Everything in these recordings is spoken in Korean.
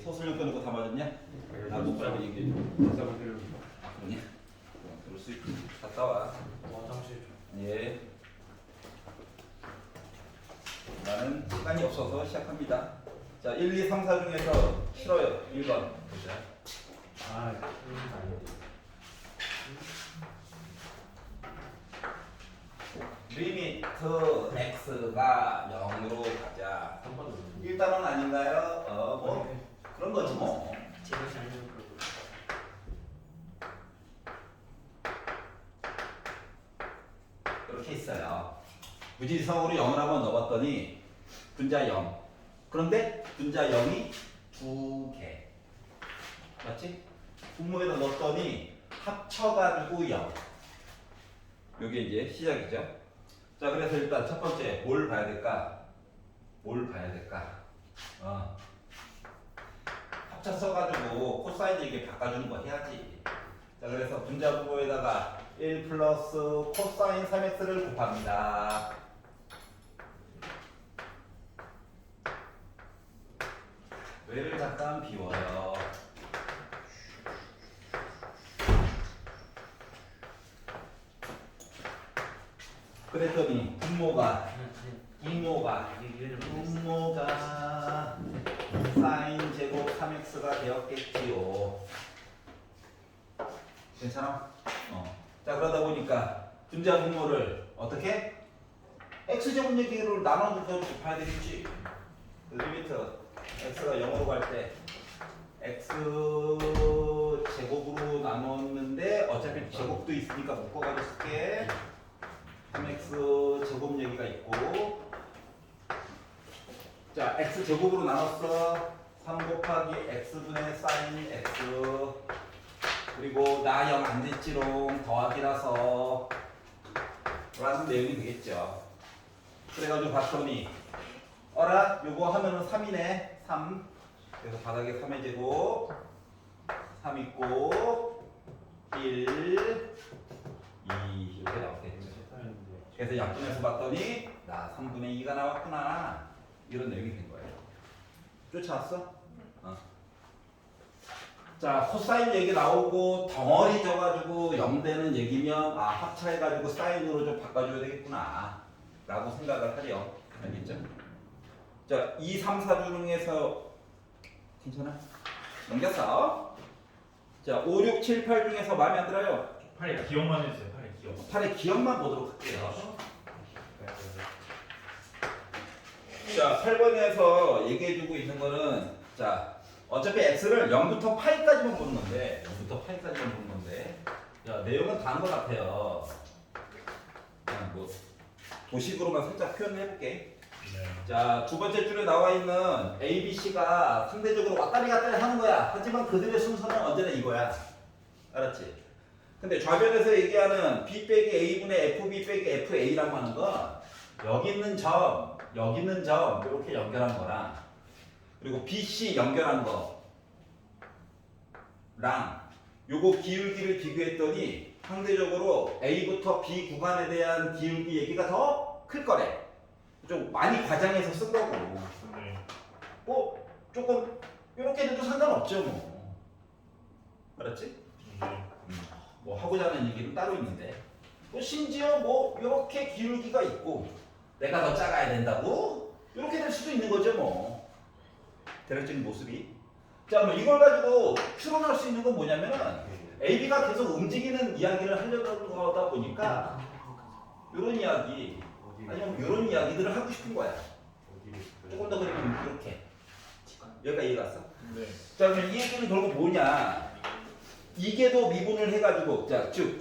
소설용 빼놓고 다 맞았냐? 나못 빨고 얘기해. 그러냐? 그럴 수 있지. 갔다 와. 화장실. 예. 나는 시간이 없어서 시작합니다. 자, 1, 2, 3, 4 중에서 싫어요. 1번 보자. 아닌데. 리미트 x가 0으로 가자. 3번은 1단원 아닌가요? 뭐 그런 거지 뭐. 제가 잘못 그러고. 이렇게 있어요. 무지성으로 0을 한번 넣어봤더니 분자 0. 그런데 분자 0이 2개. 맞지? 분모에다 넣었더니 합쳐가지고 0. 요게 이제 시작이죠. 자, 그래서 일단 첫 번째 뭘 봐야 될까? 뭘 봐야 될까? 합쳐 써가지고 코사인 이게 바꿔주는 거 해야지. 자, 그래서 분자 분모에다가 1 플러스 코사인 3x를 곱합니다. 외를 잠깐 비워요. 그랬더니 분모가 사인 제곱 3x가 되었겠지요. 괜찮아? 자, 그러다 보니까 분자 분모를 어떻게? x제곱 얘기를 나눠서 곱해야 되겠지. 그 리미트 x가 0으로 갈 때 x 제곱으로 나눴는데 어차피 제곱도 있으니까 묶어가지고 쓸게. 3x 제곱 얘기가 있고, 자, x 제곱으로 나눴어. 3 곱하기 x분의 사인 x, 그리고 나 0 안 됐지롱 더하기라서 라는 내용이 되겠죠. 그래가지고 봤더니 어라? 요거 하면은 3이네. 3. 그래서 바닥에 3의 제곱 3 있고 1 2 이렇게 나왔겠죠. 그래서 약분해서 봤더니 나 3분의 2가 나왔구나. 이런 내용이 된 거예요. 쫓아왔어? 자, 코사인 얘기 나오고 덩어리 져가지고 0 되는 얘기면 합차해가지고 사인으로 좀 바꿔줘야 되겠구나 라고 생각을 하려. 알겠죠? 자, 2, 3, 4 중에서 괜찮아? 넘겼어. 자, 5, 6, 7, 8 중에서 마음에 안 들어요? 8에 기억만 해주세요. 8에 기억. 8의 기억만 보도록 할게요. 자, 8번에서 얘기해주고 있는 거는, 자, 어차피 x를 0부터 파이까지만 보는 건데, 0부터 파이까지만 보는 건데, 야, 내용은 다른 것 같아요. 그냥 뭐 도식으로만 살짝 표현을 해볼게. 자, 두 번째 줄에 나와 있는 A, B, C가 상대적으로 왔다리 갔다리 하는 거야. 하지만 그들의 순서는 언제나 이거야. 알았지? 근데 좌변에서 얘기하는 B 빼기 A분의 FB 빼기 FA라고 하는 건 여기 있는 점 이렇게 연결한 거랑, 그리고 BC 연결한 거랑 요거 기울기를 비교했더니 상대적으로 A부터 B 구간에 대한 기울기 얘기가 더 클 거래. 좀 많이 과장해서 쓴 거고. 뭐 조금 이렇게 해도 상관없죠 뭐. 알았지? 뭐 하고자 하는 얘기는 따로 있는데, 또 심지어 뭐 이렇게 기울기가 있고 내가 더 작아야 된다고 이렇게 될 수도 있는 거죠 뭐. 대략적인 모습이. 자, 뭐 이걸 가지고 추론할 수 있는 건 뭐냐면은 AB가 계속 움직이는 이야기를 하려고 하다 보니까 이런 이야기 아니면 이런 이야기들을 하고 싶은 거야. 조금 더 그리면 이렇게. 여기가 이해 갔어? 네. 자, 그럼 이 얘기는 결국 뭐냐? 이게도 미분을 해가지고, 자, 즉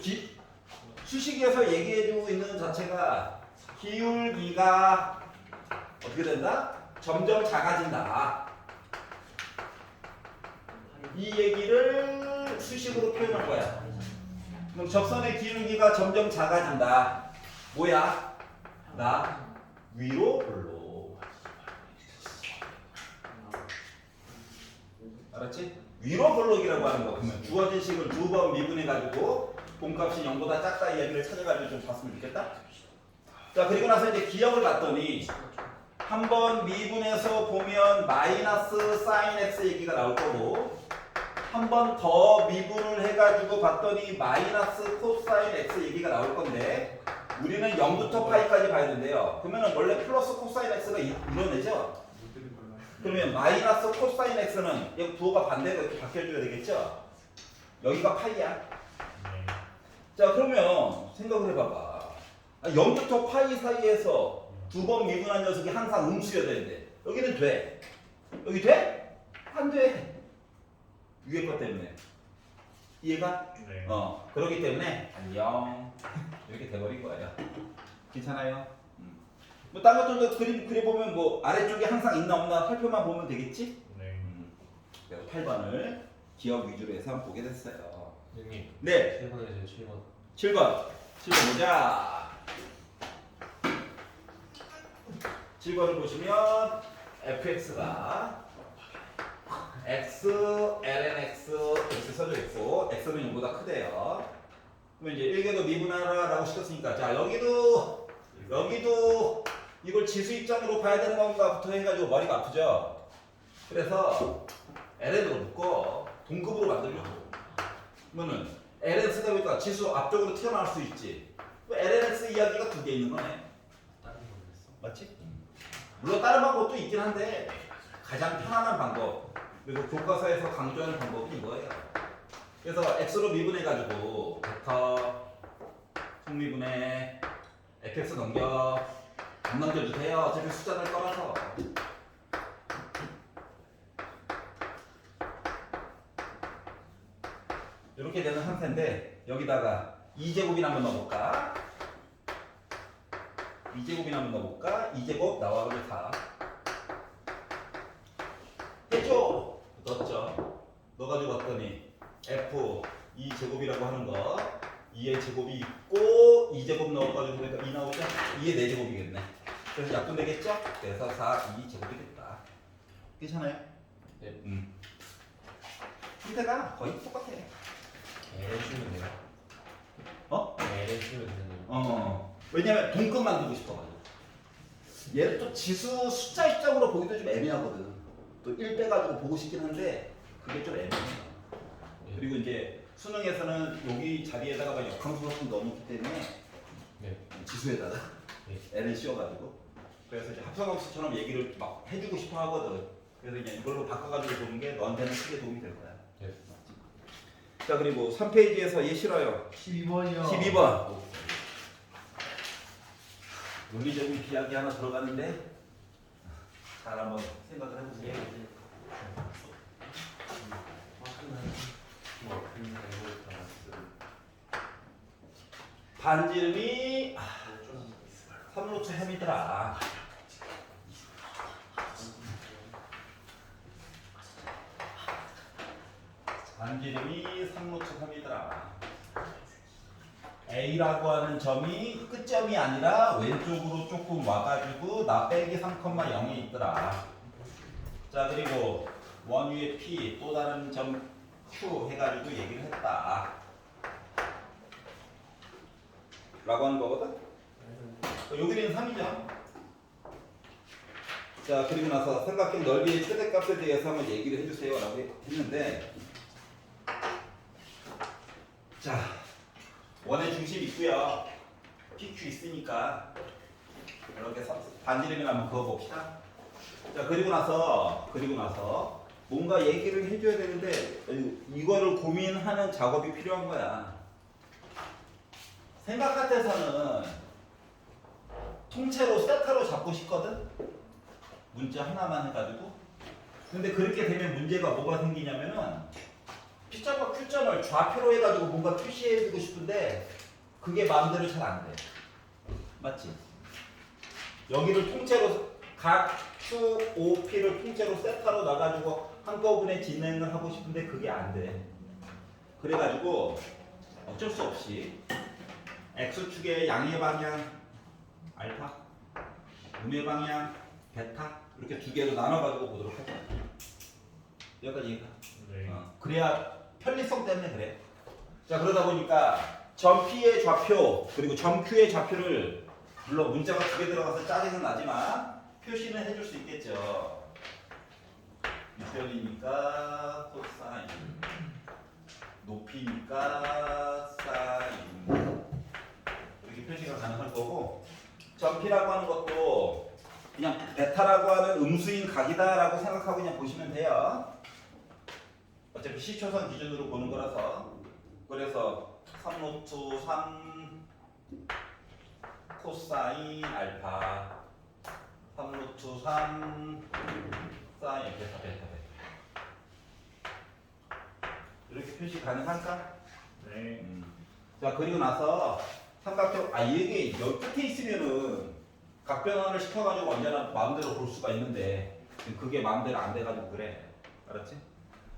수식에서 얘기해주고 있는 자체가 기울기가 어떻게 된다? 점점 작아진다. 이 얘기를 수식으로 표현한 거야. 그럼 접선의 기울기가 점점 작아진다. 뭐야? 나 위로 올로. 알았지? 위로 볼록이라고 하는 거. 그러면 주어진 식을 두 번 미분해가지고 본값이 0보다 작다 이야기를 찾아가지고 좀 봤으면 좋겠다. 자 그리고 나서 이제 기억을 봤더니 한번 미분해서 보면 마이너스 사인 x 얘기가 나올 거고 한 번 더 미분을 해가지고 봤더니 마이너스 코사인 x 얘기가 나올 건데 우리는 0부터 파이까지 봐야 된대요. 그러면 원래 플러스 코사인 x가 이뤄내죠? 그러면 마이너스 코사인 x는 여기 부호가 반대로 이렇게 바뀌어줘야 되겠죠? 여기가 파이야. 네. 자 그러면 생각을 해봐봐. 0부터 파이 사이에서 두 번 미분한 녀석이 항상 음수여야 되는데 여기는 돼. 여기 돼? 안 돼. 위에 것 때문에. 이해가? 네. 그렇기 때문에 안녕 이렇게 돼버린 거예요. 괜찮아요? 뭐 딴 것들도 그려보면 뭐 아래쪽에 항상 있나 없나 살펴만 보면 되겠지? 네. 그래서 8번을 기억 위주로 해서 한번 보게 됐어요. 형님 네. 7번에 이제 7번 7번. 7번 보자. 7번을 보시면 fx가 x, ln x 이렇게 써져 있고 x는 0보다 크대요. 그러면 이제 1개도 미분하라라고 시켰으니까 자 여기도 이걸 지수 입장으로 봐야 되는 건가부터 해가지고 머리가 아프죠. 그래서 ln으로 묶어 동급으로 만들려고. 그러면은 ln 쓰다 보니까 지수 앞쪽으로 튀어나올 수 있지. lnx 이야기가 두 개 있는 거네. 다른 거 그랬어? 맞지? 물론 다른 방법도 있긴 한데 가장 편안한 방법 그리고 교과서에서 강조하는 방법이 이거예요. 그래서 x로 미분해가지고 벡터 속미분해 fx 넘겨 안 넘겨도 돼요. 어차피 숫자를 떠나서. 이렇게 되는 상태인데 여기다가 2제곱이나 한번 넣어볼까? 2제곱이나 한번 넣어볼까? 2제곱 나와버려 다 해줘! 넣었죠? 넣어가지고 봤더니 f 2제곱이라고 하는 거 2의 제곱이 있고 2제곱 넣어가지고 그러니까 2 나오죠? 2의 4제곱이겠네. 그래서 약분되겠죠? 그래서 4, 2제곱이 됐다. 괜찮아요? 네. 형태가 거의 똑같아. LN 쓰면 돼요? 어? LN 쓰면 되는 왜냐면 동급 만들고 싶어가지고. 얘를 또 지수 숫자 입장으로 보기도 좀 애매하거든. 또 1 빼가지고 보고 싶긴 한데 그게 좀 애매해. 그리고 이제 수능에서는 여기 자리에다가 막 역함수 같은 거 넣어놓기 때문에 네. 지수에다가 네. N을 씌워가지고 그래서 이제 합성함수처럼 얘기를 막 해주고 싶어 하거든. 그래서 그냥 이걸로 바꿔가지고 보는 게 너한테는 크게 도움이 될 거야. 네. 자 그리고 3페이지에서 얘 싫어요. 12번이요. 12번. 논리적인 비약이 하나 들어가는데 잘 한번 생각을 해보세요. 반지름이 3루트 3이더라. 반지름이 3루트 3이더라. A라고 하는 점이 끝점이 아니라 왼쪽으로 조금 와가지고 나 빼기 3,0이 있더라. 자 그리고 원위의 P 또 다른 점 Q 해가지고 얘기를 했다. 라고 하는 거거든? 여기는 3이죠. 자 그리고 나서 삼각형 넓이의 최대값에 대해서 한번 얘기를 해주세요 라고 했는데 자 원의 중심 있고요. PQ 있으니까 이렇게 반지름이나 한번 그어봅시다. 자 그리고 나서 뭔가 얘기를 해줘야 되는데 이거를 고민하는 작업이 필요한 거야. 생각 같아서는 통째로 세타로 잡고 싶거든. 문자 하나만 해가지고. 근데 그렇게 되면 문제가 뭐가 생기냐면은 P점과 Q점을 좌표로 해가지고 뭔가 표시해주고 싶은데 그게 마음대로 잘 안 돼. 맞지? 여기를 통째로 각 Q, O, P를 통째로 세타로 놔가지고 한꺼번에 진행을 하고 싶은데 그게 안 돼. 그래가지고 어쩔 수 없이 X축의 양의 방향 알파, 음의 방향 베타 이렇게 두 개로 나눠가지고 보도록 할 거야. 여기까지 이해가? 네. 그래야 편리성 때문에 그래. 자 그러다 보니까 점 P의 좌표 그리고 점 Q의 좌표를 물론 문자가 두 개 들어가서 짜증은 나지만 표시는 해줄 수 있겠죠. 밑변이니까 코사인, 높이니까 사인, 이렇게 표시가 가능할 거고, 점피라고 하는 것도 그냥 베타라고 하는 음수인 각이다라고 생각하고 그냥 보시면 돼요. 어차피 시초선 기준으로 보는 거라서. 그래서 3루트 3 코사인 알파, 3루트 3 사인 베타 베타 베타. 이렇게 표시 가능할까? 네. 자, 그리고 나서 삼각형, 이게 여기 끝에 있으면은 각변환을 시켜가지고 언제나 마음대로 볼 수가 있는데 그게 마음대로 안 돼가지고 그래. 알았지?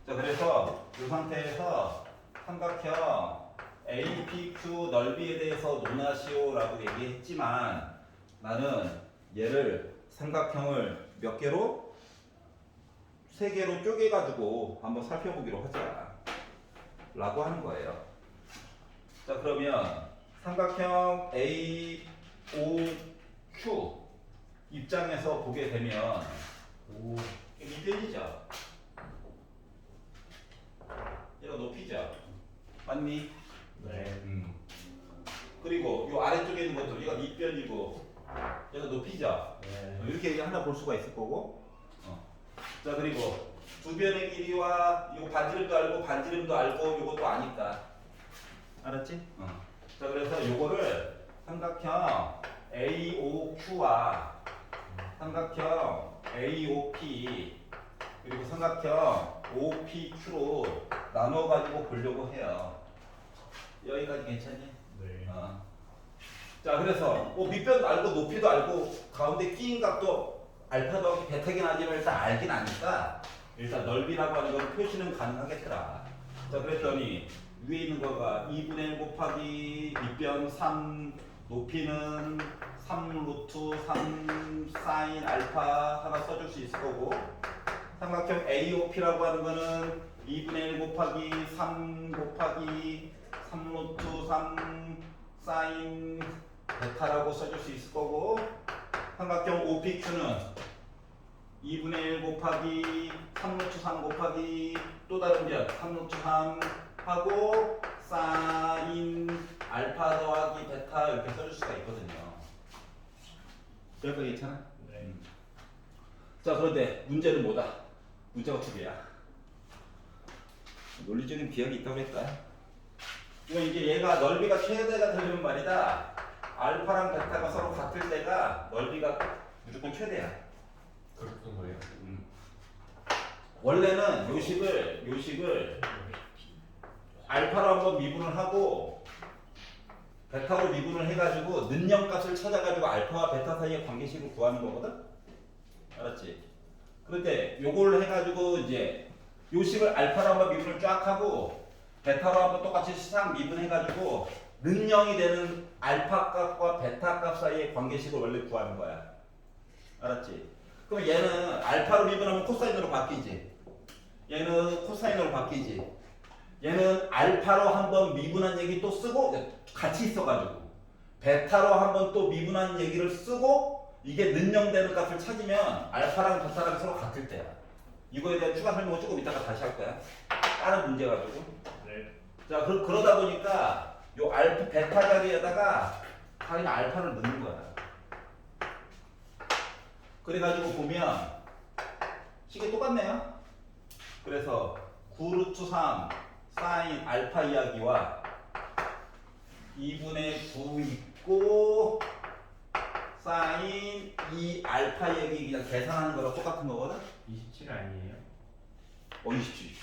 자, 그래서 이 상태에서 삼각형 APQ 넓이에 대해서 논하시오라고 얘기했지만 나는 얘를 삼각형을 몇 개로? 3개로 쪼개가지고 한번 살펴보기로 하자 라고 하는 거예요. 자, 그러면 삼각형 AOQ 입장에서 보게 되면 밑변이죠. 얘가 높이죠. 맞니? 네. 그리고 이 아래쪽에 있는 것도 얘가 밑변이고 얘가 높이죠. 네. 이렇게 하나 볼 수가 있을 거고. 자, 그리고 두 변의 길이와 이거 반지름도 알고 반지름도 알고 이것도 아니까. 알았지? 자, 그래서 요거를 삼각형 AOQ와 삼각형 AOP 그리고 삼각형 OPQ로 나눠 가지고 보려고 해요. 여기까지 괜찮니? 네. 자, 그래서 밑변도 알고 높이도 알고 가운데 끼인 값도 알파도 베타긴 하지만 일단 알긴 아니까 일단 넓이라고 하는 건 표시는 가능하겠더라. 자, 그랬더니 위에 있는 거가 2분의 1 곱하기 밑변 3 높이는 3루트 3 사인 알파 하나 써줄 수 있을 거고 삼각형 AOP라고 하는 거는 2분의 1 곱하기 3 곱하기 3루트 3 사인 베타라고 써줄 수 있을 거고 삼각형 OPQ는 2분의 1 곱하기 3루트 3 곱하기 또 다른 변 3루트 3 하고 사인 알파 더하기 베타 이렇게 써줄 수가 있거든요. 여기까지 괜찮아? 네. 자, 그런데 문제는 뭐다? 문제가 두 개야. 논리적인 비약이 있다고 했다. 이건 이제 얘가 넓이가 최대가 되려면 말이다. 알파랑 베타가 서로 같을 때가 넓이가 무조건 최대야. 그렇던 거예요. 원래는 요식을 알파로 한번 미분을 하고 베타로 미분을 해가지고 는영값을 찾아가지고 알파와 베타 사이의 관계식을 구하는 거거든. 알았지? 그런데 요걸 해가지고 이제 요식을 알파로 한번 미분을 쫙 하고 베타로 한번 똑같이 시상 미분해가지고 는영이 되는 알파 값과 베타 값 사이의 관계식을 원래 구하는 거야. 알았지? 그럼 얘는 알파로 미분하면 코사인으로 바뀌지. 얘는 코사인으로 바뀌지. 얘는 알파로 한번 미분한 얘기 또 쓰고 같이 있어가지고 베타로 한번 또 미분한 얘기를 쓰고 이게 는영되는 값을 찾으면 알파랑 베타랑 서로 같을 때야. 이거에 대한 추가 설명은 조금 이따가 다시 할 거야. 다른 문제 가지고. 네. 자, 그러다 보니까 요 알파 베타 자리에다가 그냥 알파를 넣는 거야. 그래가지고 보면 식이 똑같네요. 그래서 9루트 3 사인 알파 이야기와 2분의 9 있고 사인 2 알파 얘기 그냥 계산하는 거랑 똑같은 거거든? 27 아니에요? 27.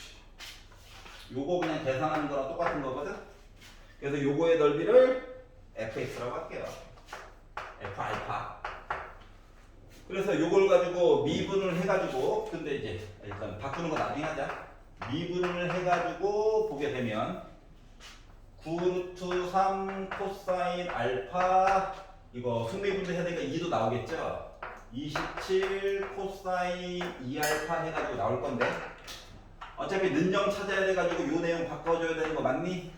요거 그냥 계산하는 거랑 똑같은 거거든? 그래서 요거의 넓이를 fx라고 할게요. f 알파. 그래서 요걸 가지고 미분을 해가지고 근데 이제 일단 바꾸는 거 나중에 하자. 미분을 해가지고 보게 되면 9루트 3 코사인 알파 이거 승미분도 해야 되니까 2도 나오겠죠. 27 코사인 2알파 해가지고 나올 건데 어차피 는영 찾아야 돼가지고 요 내용 바꿔줘야 되는 거 맞니?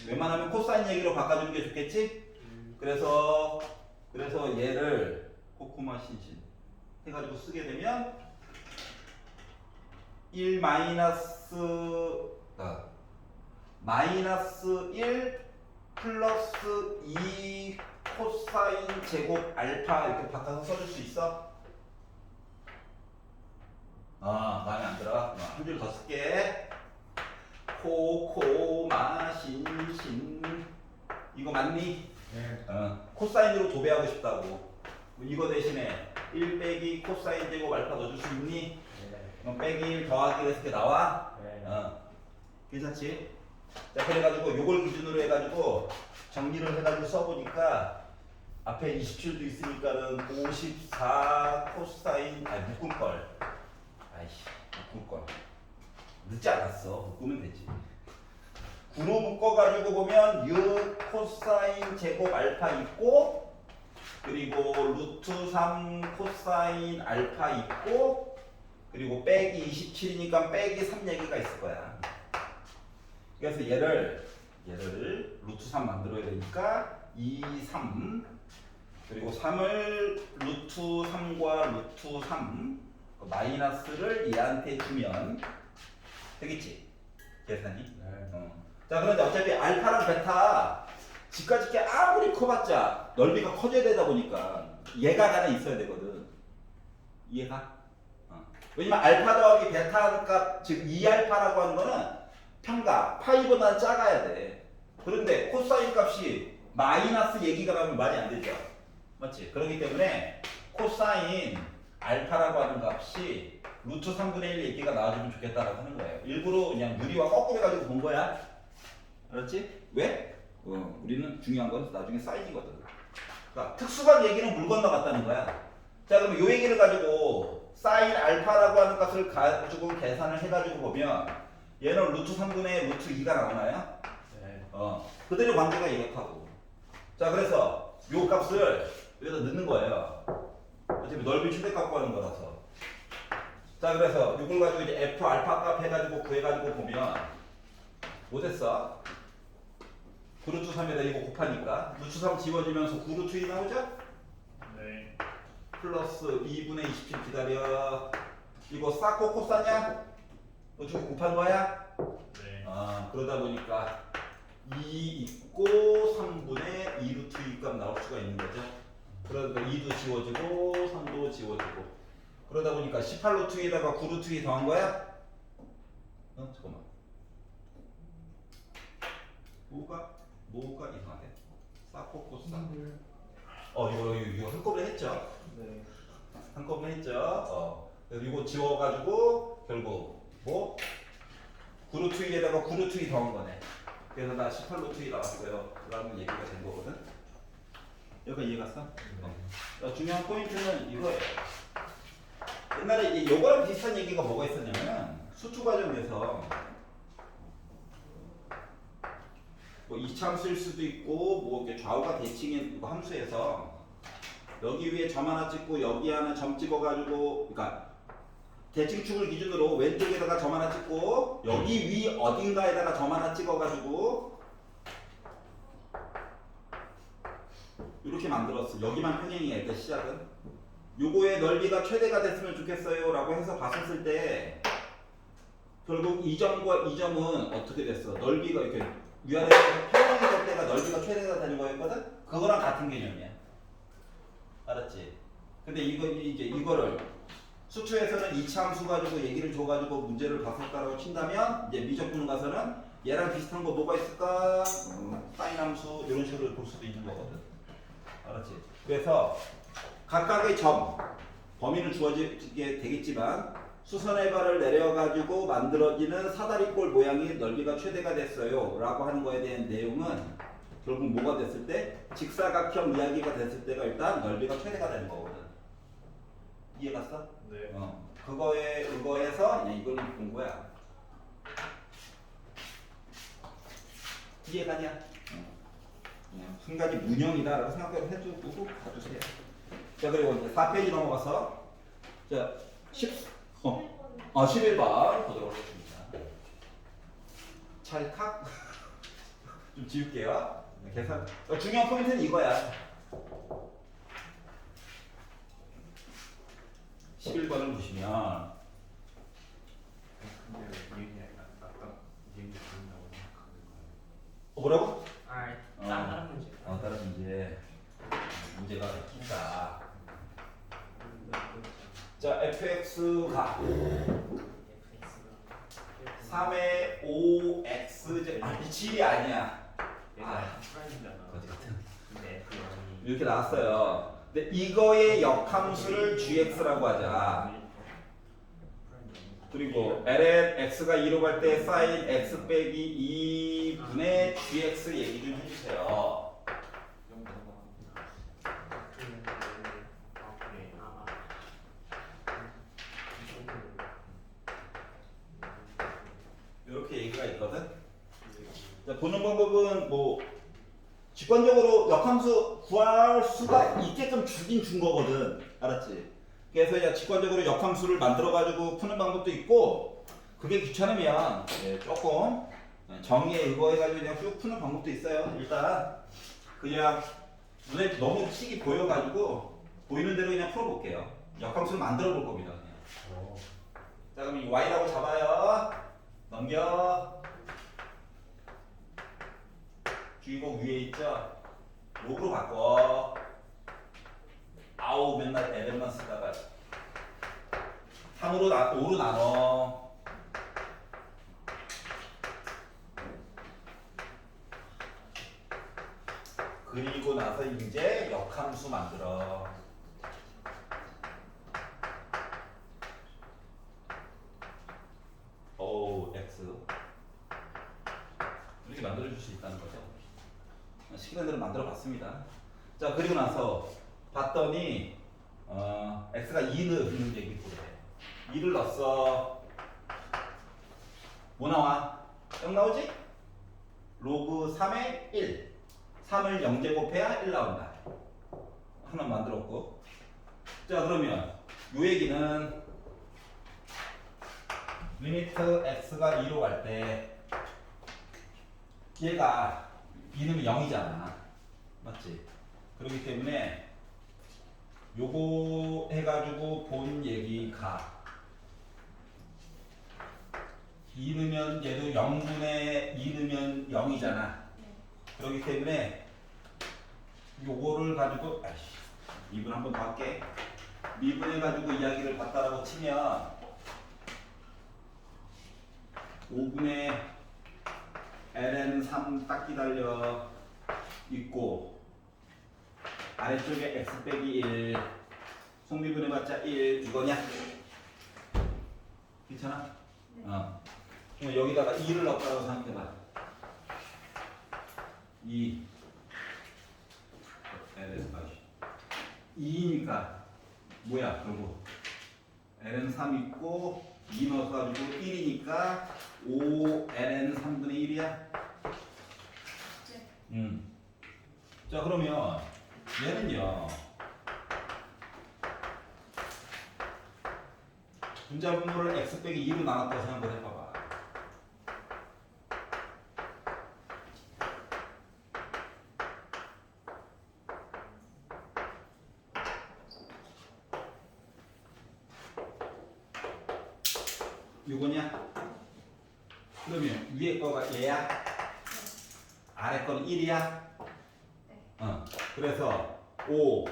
웬만하면 코사인 얘기로 바꿔주는 게 좋겠지? 그래서 그래서 얘를 코코마 신신 해가지고 쓰게 되면 1 마이너스 마이너스 1 플러스 2 코사인 제곱 알파 이렇게 바꿔서 써줄 수 있어? 마음에 안 들어? 한 줄 더 쓸게. 코코마 신신 이거 맞니? 네. 코사인으로 도배하고 싶다고. 이거 대신에 1 빼기 코사인 제곱 알파 넣어줄 수 있니? 네. 그럼 빼기 1 더하기 이렇게 나와? 네. 괜찮지? 자, 그래가지고 요걸 기준으로 해가지고 정리를 해가지고 써보니까 앞에 27도 있으니까는 54 코사인 묶음걸. 아이씨, 묶음걸. 늦지 않았어. 묶으면 되지. 9로 묶어가지고 보면 6 코사인 제곱 알파 있고, 그리고 루트 3 코사인 알파 있고, 그리고 빼기 27이니까 빼기 3 얘기가 있을 거야. 그래서 얘를 루트 3 만들어야 되니까 2, 3 그리고 3을 루트 3과 루트 3 마이너스를 얘한테 주면 되겠지? 계산이? 네. 자, 그런데 어차피 알파랑 베타 집까지 게 아무리 커봤자 넓이가 커져야 되다 보니까 얘가 하나 있어야 되거든. 이해가? 왜냐면 알파 더하기 베타 값, 즉 2알파라고 하는 거는 평가, 파이보다는 작아야 돼. 그런데 코사인 값이 마이너스 얘기가 나오면 말이 안 되죠. 맞지? 그렇기 때문에 코사인 알파라고 하는 값이 루트 3분의 1 얘기가 나와주면 좋겠다라고 하는 거예요. 일부러 그냥 유리와 거꾸로 해가지고 본 거야. 알았지? 왜? 우리는 중요한 건 나중에 사인이거든. 그러니까 특수한 얘기는 물 건너갔다는 거야. 자, 그러면 이 얘기를 가지고 사인 알파라고 하는 값을 가지고 계산을 해가지고 보면 얘는 루트 3분의 루트 2가 나오나요? 네. 그대로 관계가 이렇다고. 자, 그래서 요 값을 여기다 넣는 거예요. 어차피 넓이 최대값 구하는 거라서. 자, 그래서 이걸 가지고 이제 f 알파 값 해가지고 구해가지고 보면 뭐 됐어? 9루트 3에다 이거 곱하니까 루트 3 지워지면서 9루트 2 나오죠? 네. 플러스 2분의 27 기다려. 이거 쌓고 코사냐? 어떻게 곱한 거야? 네. 그러다 보니까 2 있고 3분의 2루트 2값 나올 수가 있는 거죠. 그러니까 2도 지워지고 3도 지워지고. 그러다 보니까 18루트 2에다가 9루트 2 더한 거야? 잠깐만. 뭐가 이상하네. 쌓고 코사. 이거 한꺼번에 했죠? 네. 한꺼번에 했죠? 그래서 이거 지워가지고 결국 뭐? 9루트 2에다가 9루트 2 더한 거네. 그래서 나 18루트 2 나왔어요. 라는 얘기가 된 거거든. 여기가 이해 갔어? 중요한 포인트는 이거예요. 옛날에 이제 요거랑 비슷한 얘기가 뭐가 있었냐면 수투 과정에서 뭐 이차함수일 수도 있고 뭐 이렇게 좌우가 대칭인 이거 함수에서 여기 위에 점 하나 찍고 여기 하나 점 찍어가지고 그러니까 대칭축을 기준으로 왼쪽에다가 점 하나 찍고 여기 위 어딘가에다가 점 하나 찍어가지고 이렇게 만들었어. 여기만 평행이야. 일단 시작은. 요거의 넓이가 최대가 됐으면 좋겠어요 라고 해서 봤었을 때 결국 이 점과 이 점은 어떻게 됐어? 넓이가 이렇게 위아래로 평행이 될 때가 넓이가 최대가 되는 거였거든? 그거랑 같은 개념이야. 알았지? 근데 이거를 수투에서는 이차함수 가지고 얘기를 줘가지고 문제를 봤을까라고 친다면 이제 미적분 가서는 얘랑 비슷한 거 뭐가 있을까? 사인함수 이런 식으로 볼 수도 있는 거거든. 알았지? 그래서 각각의 점 범위는 주어지게 되겠지만 수선의 발을 내려가지고 만들어지는 사다리꼴 모양이 넓이가 최대가 됐어요 라고 하는 거에 대한 내용은 결국 뭐가 됐을 때 직사각형 이야기가 됐을 때가 일단 넓이가 최대가 되는 거거든. 이해 갔어? 네. 그거에 의거해서 그냥 이걸 본 거야. 이해 가냐? 한 가지 문형이다라고 생각해서 해주고 가주세요. 자, 그리고 이제 4페이지 넘어가서 자 11번 보도록 하겠습니다. 찰칵 좀 지울게요. 계산. 중요한 포인트는 이거야. 1번을 보시면 근데 왜 이게 아까 이게 된다고 생각하는 거예요? 뭐라고? 다른 문제. 다른 문제가 있다. 자, fx가 3의 5x 아니 7이 아니야. 얘가 프라임이잖아. 어디 같은. 근데 F0이 이렇게 나왔어요. 근데 이거의 역함수를 gx라고 하자. 그리고 ln x가 2로 갈 때 sin x 빼기 2분의 gx 얘기 좀 해주세요. 이렇게 얘기가 있거든. 자, 보는 방법은 뭐 직관적으로 역함수 구할 수가 있게끔 주긴 준 거거든. 알았지? 그래서 이제 직관적으로 역함수를 만들어 가지고 푸는 방법도 있고, 그게 귀찮으면 조금 정의에 의거해 가지고 그냥 쭉 푸는 방법도 있어요. 일단 그냥 눈에 너무 식이 보여 가지고 보이는 대로 그냥 풀어 볼게요. 역함수를 만들어 볼 겁니다. 그냥. 자, 그럼 이 y라고 잡아요. 넘겨. 주의복 위에 있죠? 로그로 바꿔. 아우 맨날 ln만 쓰다가 3으로 5로 나눠. 그리고 나서 이제 역함수 만들어. 오, x 이렇게 만들어 줄 수 있다는 거죠. 시키는 대로 만들어 봤습니다. 자, 그리고 나서 봤더니 x가 2는 얘기고 2를 넣었어. 뭐 나와? 0 나오지? 로그 3의 1. 3을 0제곱해야 1 나온다. 하나 만들었고. 자, 그러면 요 얘기는 리미트 x가 2로 갈 때 얘가 2는 0이잖아. 맞지? 그렇기 때문에 요거 해가지고 본 얘기가 2 넣으면 얘도 0분의 2 넣으면 0이잖아. 그렇기 때문에 요거를 가지고 2분 한번 더 할게. 미분해가지고 이야기를 봤다라고 치면 5분의 ln 3 딱 기다려 있고 아래쪽에 x 빼기 1 속미분해봤자 1 이거냐? 괜찮아? 그럼 여기다가 2를 넣었다고 생각해봐. 2 ln 2니까 뭐야? 그리고 ln 3 있고 2 넣어가지고 1이니까 5 ln 3분의 1이야? 자, 그러면 얘는요 분자분모를 x 빼기 2로 나눴다고 생각을 해봐봐. 요거냐? 그러면 위에 거가 얘야? 아래 거는 1이야? 그래서 5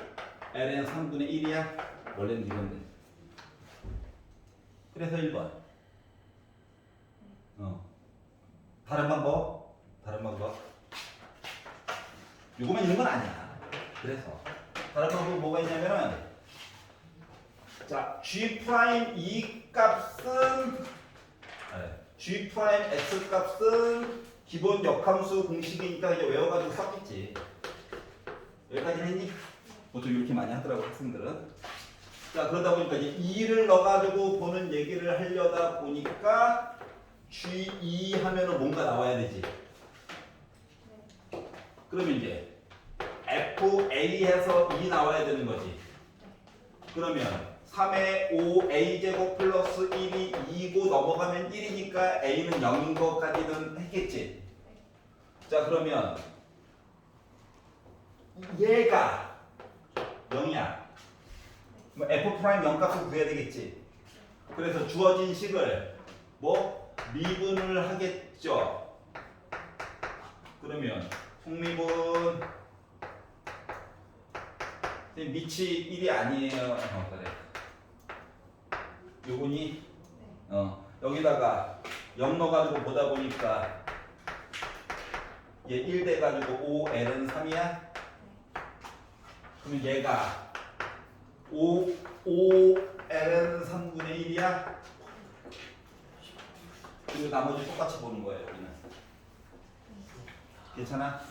ln 3분의 1이야? 원래는 이건데. 그래서 1번. 다른 방법? 다른 방법? 요거만 있는 건 아니야. 그래서 다른 방법이 뭐가 있냐면은 자, g 프라임 e 값은 g 프라임 x 값은 기본 역함수 공식이니까 이제 외워가지고 썼겠지. 여기까지 했니? 보통 이렇게 많이 하더라고 학생들은. 자, 그러다 보니까 이제 2를 넣어가지고 보는 얘기를 하려다 보니까 G2 하면은 뭔가 나와야 되지. 그러면 이제 FA에서 2 나와야 되는 거지. 그러면 3의 5a제곱 플러스 1이 2고 넘어가면 1이니까 a는 0인 것까지는 했겠지. 자, 그러면 얘가 0이야. 그럼 f 프라임 0값을 구해야 되겠지. 그래서 주어진 식을 뭐 미분을 하겠죠. 그러면 속미분 밑이 1이 아니에요. 그래. 요분이 여기다가 0 넣어가지고 보다 보니까 얘 1 돼가지고 5L은 3이야. 그러면 얘가 5L은 3분의 1이야. 그리고 나머지 똑같이 보는 거예요. 여기는. 괜찮아?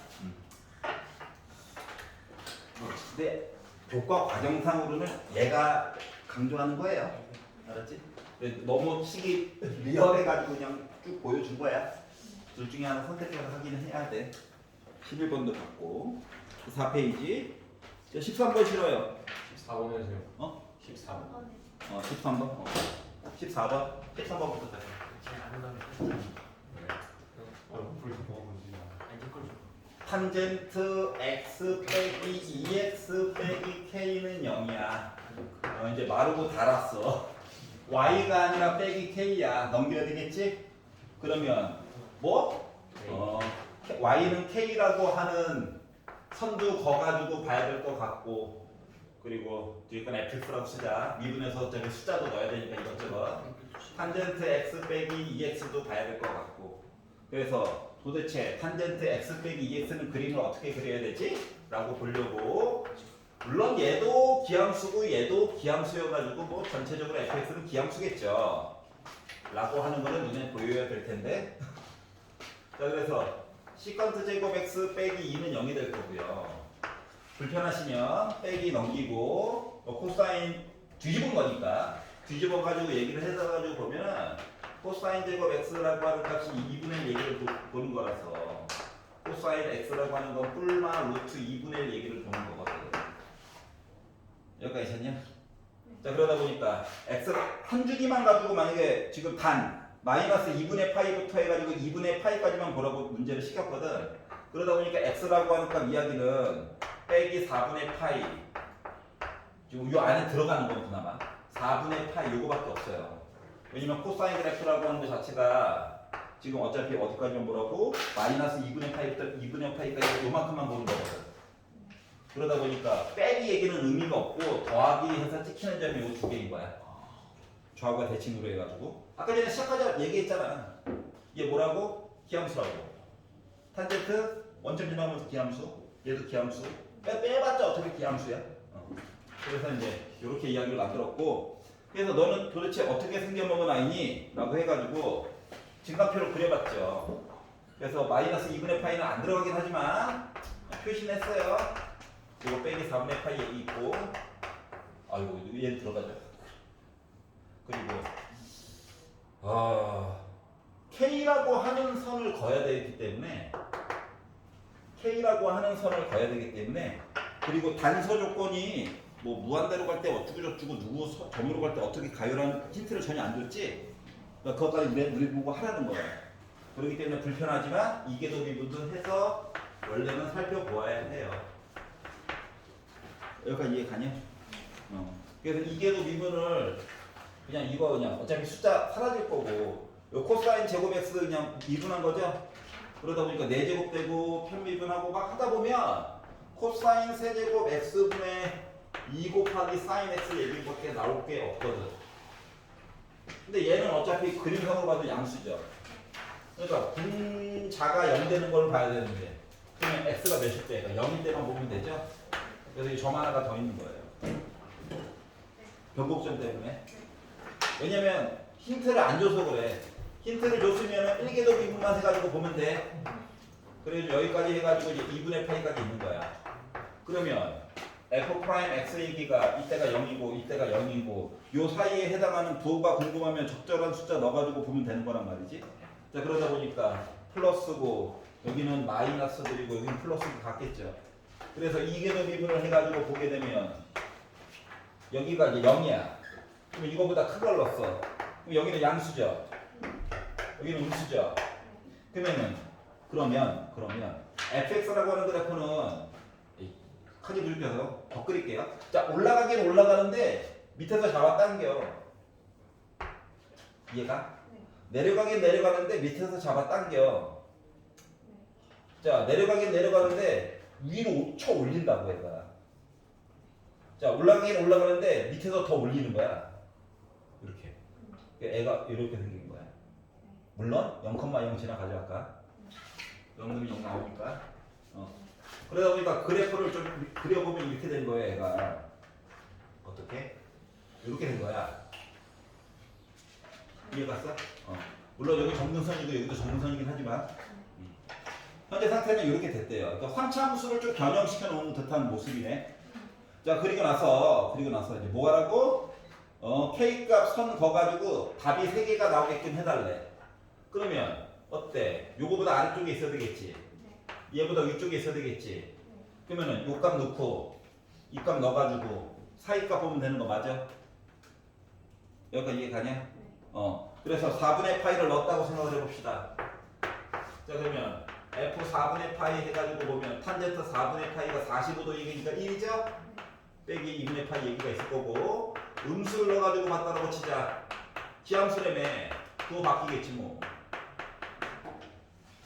근데 교과 과정상으로는 얘가 강조하는 거예요. 알았지? 너무 식이 리얼해가지고 그냥 쭉 보여준 거야. 둘 중에 하나 선택해서 하기는 해야 돼. 11번도 받고 4페이지 13번 싫어요. 14번 해주세요. 14번? 14번. 13번? 14번? 13번부터 다시. 제가 안 나면 불 먹어보지. 아니 걸 탄젠트 x 빼기 2x 빼기 k는 0이야. 이제 마르고 달았어. y가 아니라 빼기 k야. 넘겨야 되겠지? 그러면 뭐? y는 k라고 하는 선두 거가지고 봐야 될 것 같고, 그리고 뒤에 건 fx라고 쓰자. 미분에서 저기 숫자도 넣어야 되니까 이것저것. 탄젠트 x 빼기 2x도 봐야 될 것 같고. 그래서 도대체 탄젠트 x 빼기 2x는 그림을 어떻게 그려야 되지? 라고 보려고. 물론 얘도 기함수고 얘도 기함수여가지고 뭐 전체적으로 fx는 기함수겠죠. 라고 하는 거는 눈에 보여야 될 텐데. 자, 그래서 시컨트 제곱 x 빼기 2는 0이 될 거고요. 불편하시면 빼기 넘기고 코사인 뒤집은 거니까 뒤집어 가지고 얘기를 해서 가지고 보면은 코사인 제곱 x라고 하는 값이 2분의 1 얘기를 보는 거라서 코사인 x라고 하는 건 뿔마 루트 2분의 1 얘기를 보는 거거든. 여기까지 있었냐? 자, 그러다 보니까 x 한 주기만 가지고 만약에 지금 단 마이너스 2분의 파이부터 해가지고 2분의 파이까지만 보라고 문제를 시켰거든. 그러다 보니까 x라고 하는 값 이야기는 빼기 4분의 파이 지금 이 안에 들어가는 건 그나마 4분의 파이 요거밖에 없어요. 왜냐면 코사인 그래프라고 하는 것 자체가 지금 어차피 어디까지만 보라고 마이너스 2분의 파이부터 2분의 파이까지 요만큼만 보는 거거든. 그러다 보니까 빼기 얘기는 의미가 없고 더하기 해서 찍히는 점이 요 두 개인 거야. 좌우가 대칭으로 해가지고 아까 전에 시작하자 얘기했잖아. 얘 뭐라고? 기함수라고. 탄젠트 원점 지나면서 기함수, 얘도 기함수. 빼봤자 어차피 기함수야. 그래서 이제 이렇게 이야기를 만들었고, 그래서 너는 도대체 어떻게 생겨먹은 아이니? 라고 해가지고 증가표를 그려봤죠. 그래서 마이너스 2분의 파이는 안 들어가긴 하지만 표시했어요. 이거 빼기 4분의 파이 얘기 있고, 아이고 얘는 들어가죠. 그리고 K라고 하는 선을 그어야 되기 때문에 그리고 단서 조건이 뭐 무한대로 갈 때 어쩌고 저쩌고 누구 점으로 갈 때 어떻게 가요라는 힌트를 전혀 안 줬지. 그러니까 그것까지 우리 보고 하라는 거야. 그렇기 때문에 불편하지만 이계도 미분도 해서 원래는 살펴보아야 해요. 여기까지 이해 가냐? 그래서 이계도 미분을 그냥 어차피 숫자 사라질 거고 요 코사인 제곱 x 그냥 미분한 거죠. 그러다 보니까 4제곱 되고 편미분하고 막 하다 보면 코사인 세제곱 x분의 2 곱하기 사인 x 얘기밖에 나올 게 없거든. 근데 얘는 어차피 그림상으로 봐도 양수죠. 그러니까 분자가 0 되는 걸 봐야 되는데 그러면 x가 몇일 때? 0일 때만 보면 되죠. 그래서 이 점 하나가 더 있는 거예요. 변곡점 때문에. 왜냐면 힌트를 안 줘서 그래. 힌트를 줬으면 1계도 미분만 해가지고 보면 돼. 그래서 여기까지 해가지고 이제 2분의 파이까지 있는 거야. 그러면 f 프라임 x 얘기가 이때가 0이고 이때가 0이고 요 사이에 해당하는 부호가 궁금하면 적절한 숫자 넣어가지고 보면 되는 거란 말이지. 자, 그러다 보니까 플러스고 여기는 마이너스들이고 여기는 플러스도 같겠죠. 그래서 2계도 미분을 해가지고 보게 되면 여기가 이제 0이야. 그럼 이거보다 큰 걸 넣었어. 그럼 여기는 양수죠. 여기는 음수죠. 그러면 fx라고 하는 그래프는 크게 눕혀서 더 그릴게요. 자, 올라가긴 올라가는데 밑에서 잡아당겨. 이해가? 네. 내려가긴 내려가는데 밑에서 잡아당겨. 자, 내려가긴 내려가는데 위로 쳐 올린다고 얘가. 자, 올라가긴 올라가는데 밑에서 더 올리는 거야. 이렇게. 애가 이렇게 생긴 거야. 물론 0,0 지나가져갈까? 0 넣으면 0 나오니까. 그러다 보니까 그래프를 좀 그려보면 이렇게 된 거야, 얘가. 어떻게? 이렇게 된 거야. 이해갔어? 물론 여기 정근선이고 여기도 정근선이긴 하지만 현재 상태는 이렇게 됐대요. 그러니까 환차함수를 좀 변형시켜 놓은 듯한 모습이네. 자, 그리고 나서 이제 뭐 하라고? K값 선 거가지고 답이 3개가 나오게끔 해달래. 그러면 어때? 요거보다 아래쪽에 있어야 되겠지. 얘보다 위쪽에 있어야 되겠지. 그러면은 요 값 넣고 이 값 넣어가지고 사이 값 보면 되는 거 맞아? 여기까지 이해 가냐? 그래서 4분의 파이를 넣었다고 생각을 해봅시다. 자, 그러면 F 4분의 파이 해가지고 보면 탄젠트 4분의 파이가 45도이니까 1이죠? 빼기 2분의 파이 얘기가 있을 거고 음수를 넣어가지고 맞다라고 치자. 기함수라며 그거 바뀌겠지 뭐.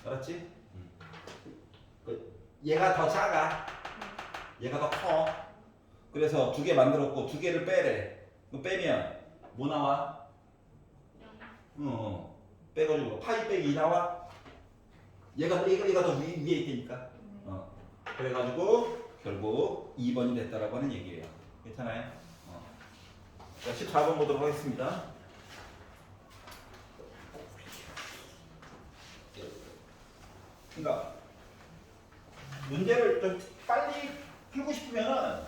알았지? 얘가 더 작아. 얘가 더 커. 그래서 2개 만들었고 2개를 빼래. 그거 빼면 뭐 나와? 빼가지고 파이 빼기 2 나와. 얘가 더 위에 있으니까. 그래가지고 결국 2번이 됐다라고 하는 얘기예요. 괜찮아요? 자, 14번 보도록 하겠습니다. 그러니까 문제를 좀 빨리 풀고 싶으면은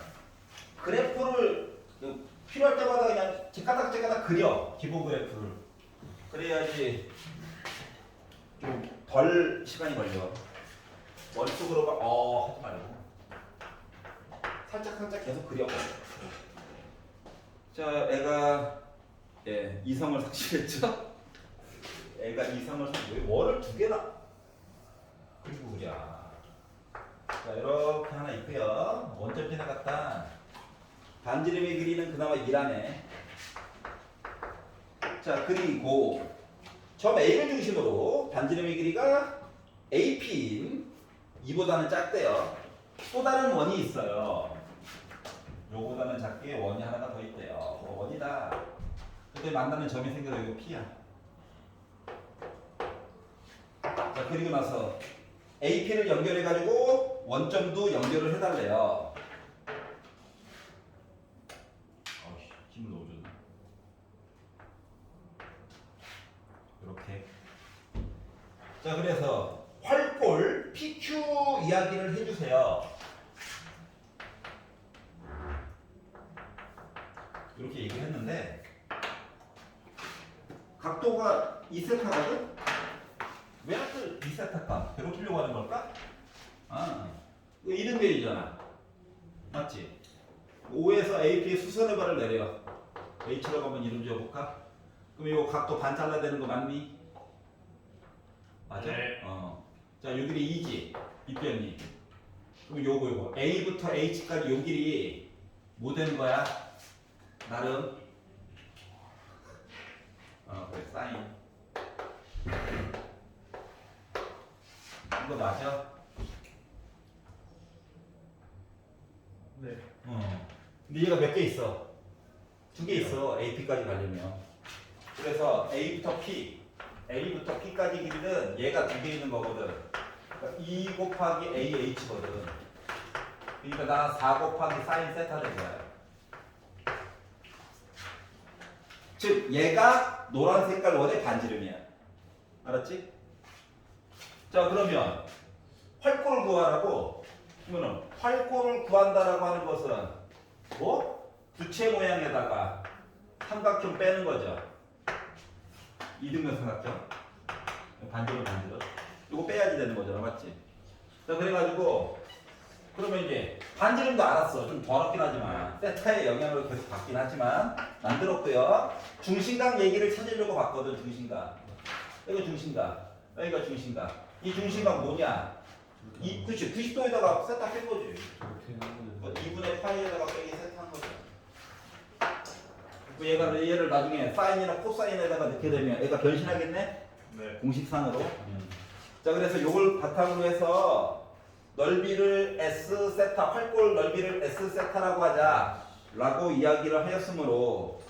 그래프를 필요할 때마다 그냥 제까닥 그려. 기본 그래프를. 그래야지 좀 덜 시간이 걸려. 머릿속으로 막 하지 말고 살짝 계속 그려. 자, 애가 이성을 삭제했죠? 애가 이성을 삭제. 월을 2개나 그리고 그려. 자, 이렇게 하나 있고요. 원점 지나갔다. 반지름의 길이는 그나마 1하네. 자, 그리고 점 A를 중심으로 반지름의 길이가 AP인 2보다는 작대요. 또 다른 원이 있어요. 요보다는 작게 원이 하나가 더 있대요. 원이다. 그때 만나는 점이 생겨서 이거 P야. 자, 그리고 나서 AP를 연결해가지고 원점도 연결을 해달래요. 힘을 너무 줬나? 이렇게. 자, 그래서 활골 PQ 이야기를 해주세요. 이렇게 얘기했는데 각도가 2세타거든? 왜 하필 2세타일까? 괴롭히려고 하는 걸까? 이거 이등변이잖아. 맞지? 5에서 AP의 수선의 발을 내려. H라고 한번 이름 지어볼까? 그럼 이거 각도 반 잘라야 되는 거 맞니? 맞아? 네. 자, 요 길이 2지. 빗변이. 그럼 요거 A부터 H까지 요 길이 뭐 되는 거야? 나름 그래, 사인. 이거 맞아? 네. 근데 얘가 몇 개 있어? 2개 있어. AP까지 가려면. 그래서 A부터 P까지 길이는 얘가 2개 있는 거거든. 그러니까 2 곱하기 AH거든. 그러니까 나 4 곱하기 사인 세타 된 거야. 즉 얘가 노란 색깔 원의 반지름이야. 알았지? 자, 그러면 활골을 구하라고. 그러면 활골을 구한다라고 하는 것은 뭐? 부채 모양에다가 삼각형 빼는 거죠. 이등변 삼각형. 반지름. 이거 빼야지 되는 거잖아. 맞지? 자, 그래가지고 그러면 이제 반지름도 알았어. 좀 더럽긴 하지만 세타의 영향으로 계속 받긴 하지만 만들었고요. 중심각 얘기를 찾으려고 봤거든. 중심각. 이거 중심각. 여기가 중심각. 이 중심각 뭐냐? 그치, 90도에다가 세타 뺀 거지. 2분의 파이에다가 빼기 세타한 거죠. 얘를 나중에 사인이나 코사인에다가 넣게 되면 얘가 변신하겠네? 네. 공식상으로. 자, 그래서 요걸 바탕으로 해서 넓이를 S 세타, 활골 넓이를 S 세타라고 하자라고 이야기를 하였으므로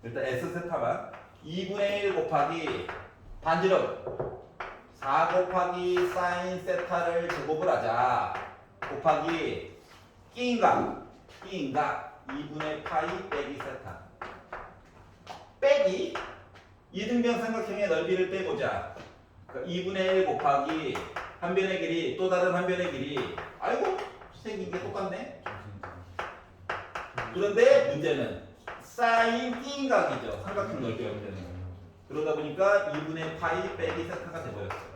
일단 S 세타만 2분의 1 곱하기 반지름 4 곱하기 사인 세타를 제곱을 하자 곱하기 끼인각 2분의 파이 빼기 세타 빼기 이등변 삼각형의 넓이를 빼보자. 그러니까 2분의 1 곱하기 한 변의 길이 또 다른 한 변의 길이 아이고 생긴 게 똑같네. 그런데 문제는 사인 끼인각이죠. 삼각형 넓이가 문제는. 그러다 보니까 2분의 파이 빼기 세타가 돼버렸어요.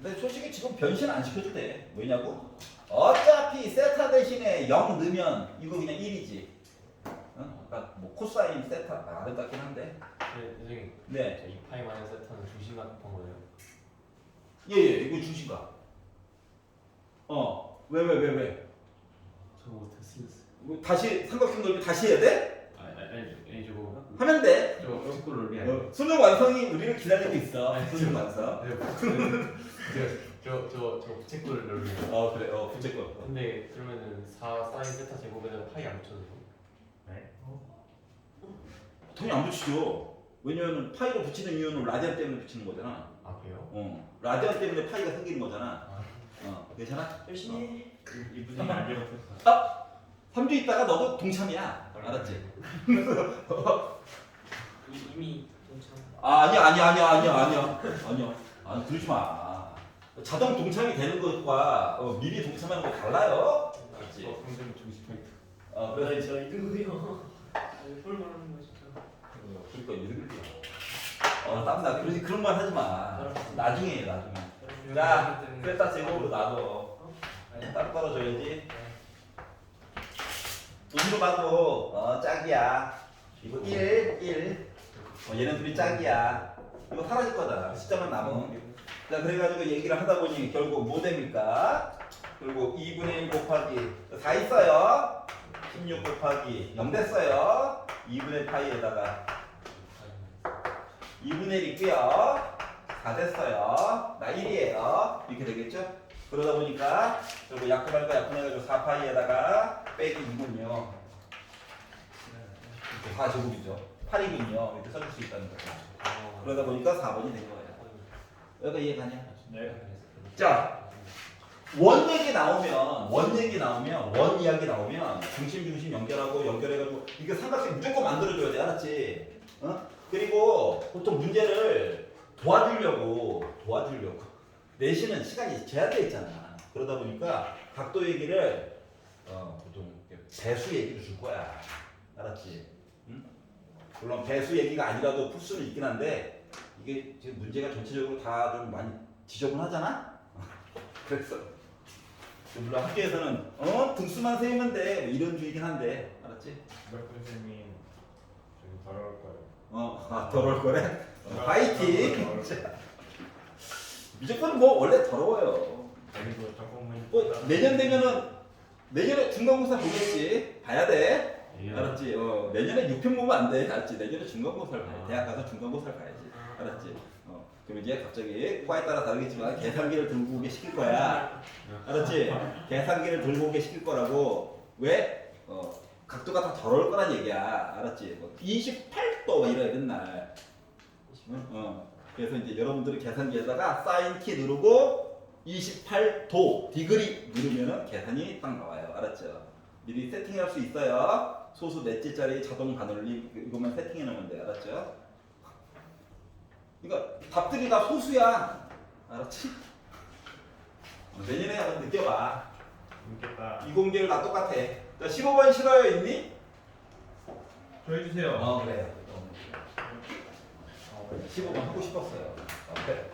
근데 솔직히 지금 변신 안 시켜도 돼. 왜냐고? 어차피 세타 대신에 0 넣으면 이거 그냥 1이지. 그러니까 뭐 코사인 세타 아름답긴 한데. 네, 선생님. 네. 저 2파이 마이너스 세타는 중심각 곱한 거예요. 예예 이거 중심각. 왜? 저거 못해 쓰였어요. 뭐 다시 삼각형 넓이 다시 해야 돼? 아니 저거. 하면 돼. 저 부채꼴 넓이 아니에요. 수능 완성이 우리를 기다리고 있어. 수능 완성. 저 부채꼴 넓이. 그래. 부채꼴. 근데 그러면은 4 사인 세타 제곱에다가 파이 안 붙여도 돼요? 네. 당연히 안 붙이죠. 왜냐면 파이로 붙이는 이유는 라디안 때문에 붙이는 거잖아. 아 그래요? 라디안 때문에 파이가 생기는 거잖아. 괜찮아? 열심히 해. 이분이 알려줬어. 3주 있다가 너도 동참이야. 알았지? 이미 동참. 아니야. 아니 그러지 마. 자동 동참이 되는 것과 미리 동참하는 거 달라요. 알았지? 선생님 중심 포인트. 그래. 저 이거요. 볼 말하는 거 진짜. 그러니까 이득이야. 땀나. 그런 말 하지 마. 나중에. 자, 세타 제곱으로 놔둬. 따로 떨어져야지. 돈으로 봐도 짝이야. 이거 1. 얘는 둘이 짝이야. 이거 사라질 거다. 숫자만 남은. 자, 그래가지고 얘기를 하다 보니 결국 뭐 됩니까? 결국 2분의 1 곱하기 4 있어요. 16 곱하기 0 됐어요. 2분의 파이에다가 2분의 1 있고요. 4 됐어요. 나 1이에요. 이렇게 되겠죠? 그러다 보니까 결국 약분할 거 약분해가지고 4파이에다가 빼기 2군요. 이렇게 4제곱이죠. 8이군요. 이렇게 써줄 수 있다는 거죠. 그러다 보니까 4번이 된 거예요. 여기가 이해가냐? 네. 자, 원 이야기 나오면 원 이야기 나오면 중심 연결해가지고 이게 삼각형 무조건 만들어줘야 돼. 알았지? 그리고 보통 문제를 도와주려고 내시는 시간이 제한되어 있잖아. 그러다 보니까 각도 얘기를 보통 배수 얘기를 줄 거야. 알았지? 응? 물론 배수 얘기가 아니라도 풀 수는 있긴 한데 이게 지금 문제가 전체적으로 다 좀 많이 지저분하잖아? 그래서 물론 학교에서는 등수만 세우면 돼 뭐 이런 주의긴 한데 알았지? 몇 선생님 저기 더러울 거예요. 더러울 거래? 파이팅! 무조건 뭐 원래 더러워요. 그리고 조금만. 내년 되면은 내년에 중간고사 보겠지. 봐야 돼. 알았지? 내년에 6편 보면 안 돼. 알았지? 내년에 중간고사를 봐야 돼. 대학 가서 중간고사를 봐야지. 알았지? 그럼 이제 갑자기 과에 따라 다르겠지만 계산기를 들고 오게 시킬 거야. 알았지? 계산기를 들고 오게 시킬 거라고. 왜? 각도가 다 더러울 거란 얘기야. 알았지? 28도 막 이래야 맨날. 그래서 이제 여러분들이 계산기에다가 사인 키 누르고 28도 디그리 누르면은 계산이 딱 나와요. 알았죠? 미리 세팅할 수 있어요. 소수 넷째짜리 자동 반올림 이것만 세팅해 놓으면 돼. 알았죠? 그러니까 답들이 다 소수야. 알았지? 내년에 한번 느껴봐. 재밌겠다. 이공계를 다 똑같아. 자, 15번 싫어요 있니? 저 해주세요. 그래요. 15번 하고 싶었어요. 그래.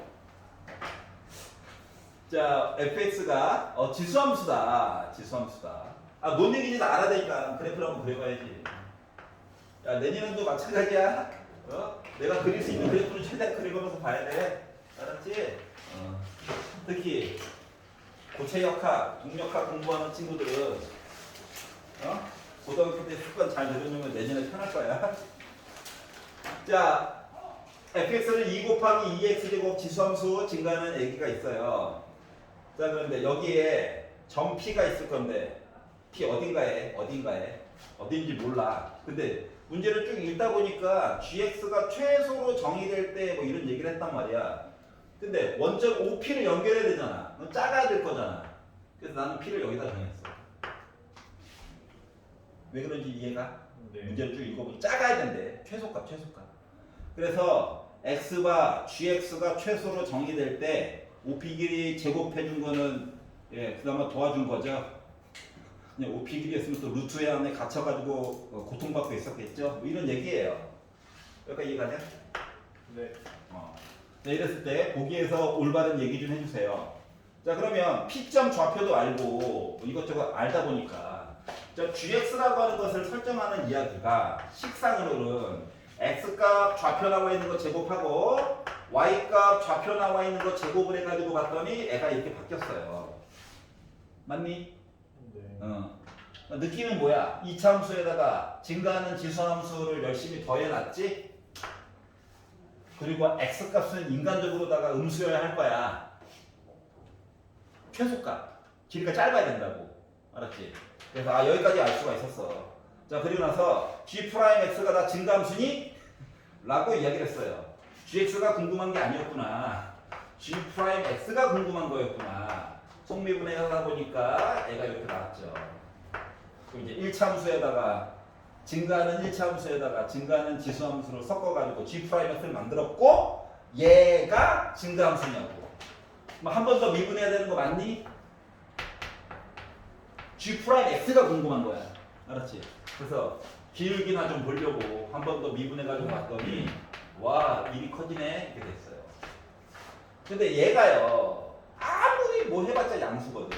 자, fx가 지수함수다. 뭔 얘기인지 알아야 되니까 그래프를 한번 그려봐야지. 야, 내년에도 마찬가지야. 내가 그릴 수 있는 그래프를 최대한 그려가면서 봐야 돼. 알았지? 특히 고체역학, 동력학 공부하는 친구들은 고등학교 때 습관 잘 들으면 내년에 편할 거야. 자, fx는 2 곱하기 2x 제곱 지수함수 증가하는 얘기가 있어요. 자, 그런데 여기에 점 P가 있을 건데 P 어딘가에 어딘지 몰라. 근데 문제를 쭉 읽다 보니까 gx가 최소로 정의될 때 뭐 이런 얘기를 했단 말이야. 근데 원점 OP를 연결해야 되잖아. 그럼 작아야 될 거잖아. 그래서 나는 P를 여기다 정했어. 왜 그런지 이해가? 네. 문제를 쭉 읽어보면 작아야 된대. 최소값. 그래서 x가 gx가 최소로 정의될 때 OP 길이 제곱해 준 거는 그나마 도와준 거죠. 그냥 OP 길이였으면 또 루트 안에 갇혀가지고 고통받고 있었겠죠. 뭐 이런 얘기예요. 여기까지 이해가냐? 네. 네, 이랬을 때 보기에서 올바른 얘기 좀 해주세요. 자, 그러면 P점 좌표도 알고 뭐 이것저것 알다 보니까 gx라고 하는 것을 설정하는 이야기가 식상으로는 x값 좌표 나와 있는 거 제곱하고 y값 좌표 나와 있는 거 제곱을 해가지고 봤더니 애가 이렇게 바뀌었어요. 맞니? 네. 느낌은 뭐야? 이차함수에다가 증가하는 지수함수를 열심히 더해놨지? 그리고 x값은 인간적으로다가 음수여야 할 거야. 최소값. 길이가 짧아야 된다고. 알았지? 그래서 여기까지 알 수가 있었어. 자, 그리고 나서 g'x가 다 증가함수니? 라고 이야기를 했어요. gx가 궁금한 게 아니었구나. g'x가 궁금한 거였구나. 속미분해하다 보니까 애가 이렇게 나왔죠. 그럼 이제 1차 함수에다가 증가하는 1차 함수에다가 증가하는 지수함수를 섞어가지고 g'x를 만들었고 얘가 증가함수냐고. 한 번 더 미분해야 되는 거 맞니? g'x가 궁금한 거야. 알았지? 그래서 기울기나 좀 보려고 한 번 더 미분해가지고 봤더니 와 일이 커지네 이렇게 됐어요. 근데 얘가요 아무리 뭐 해봤자 양수거든.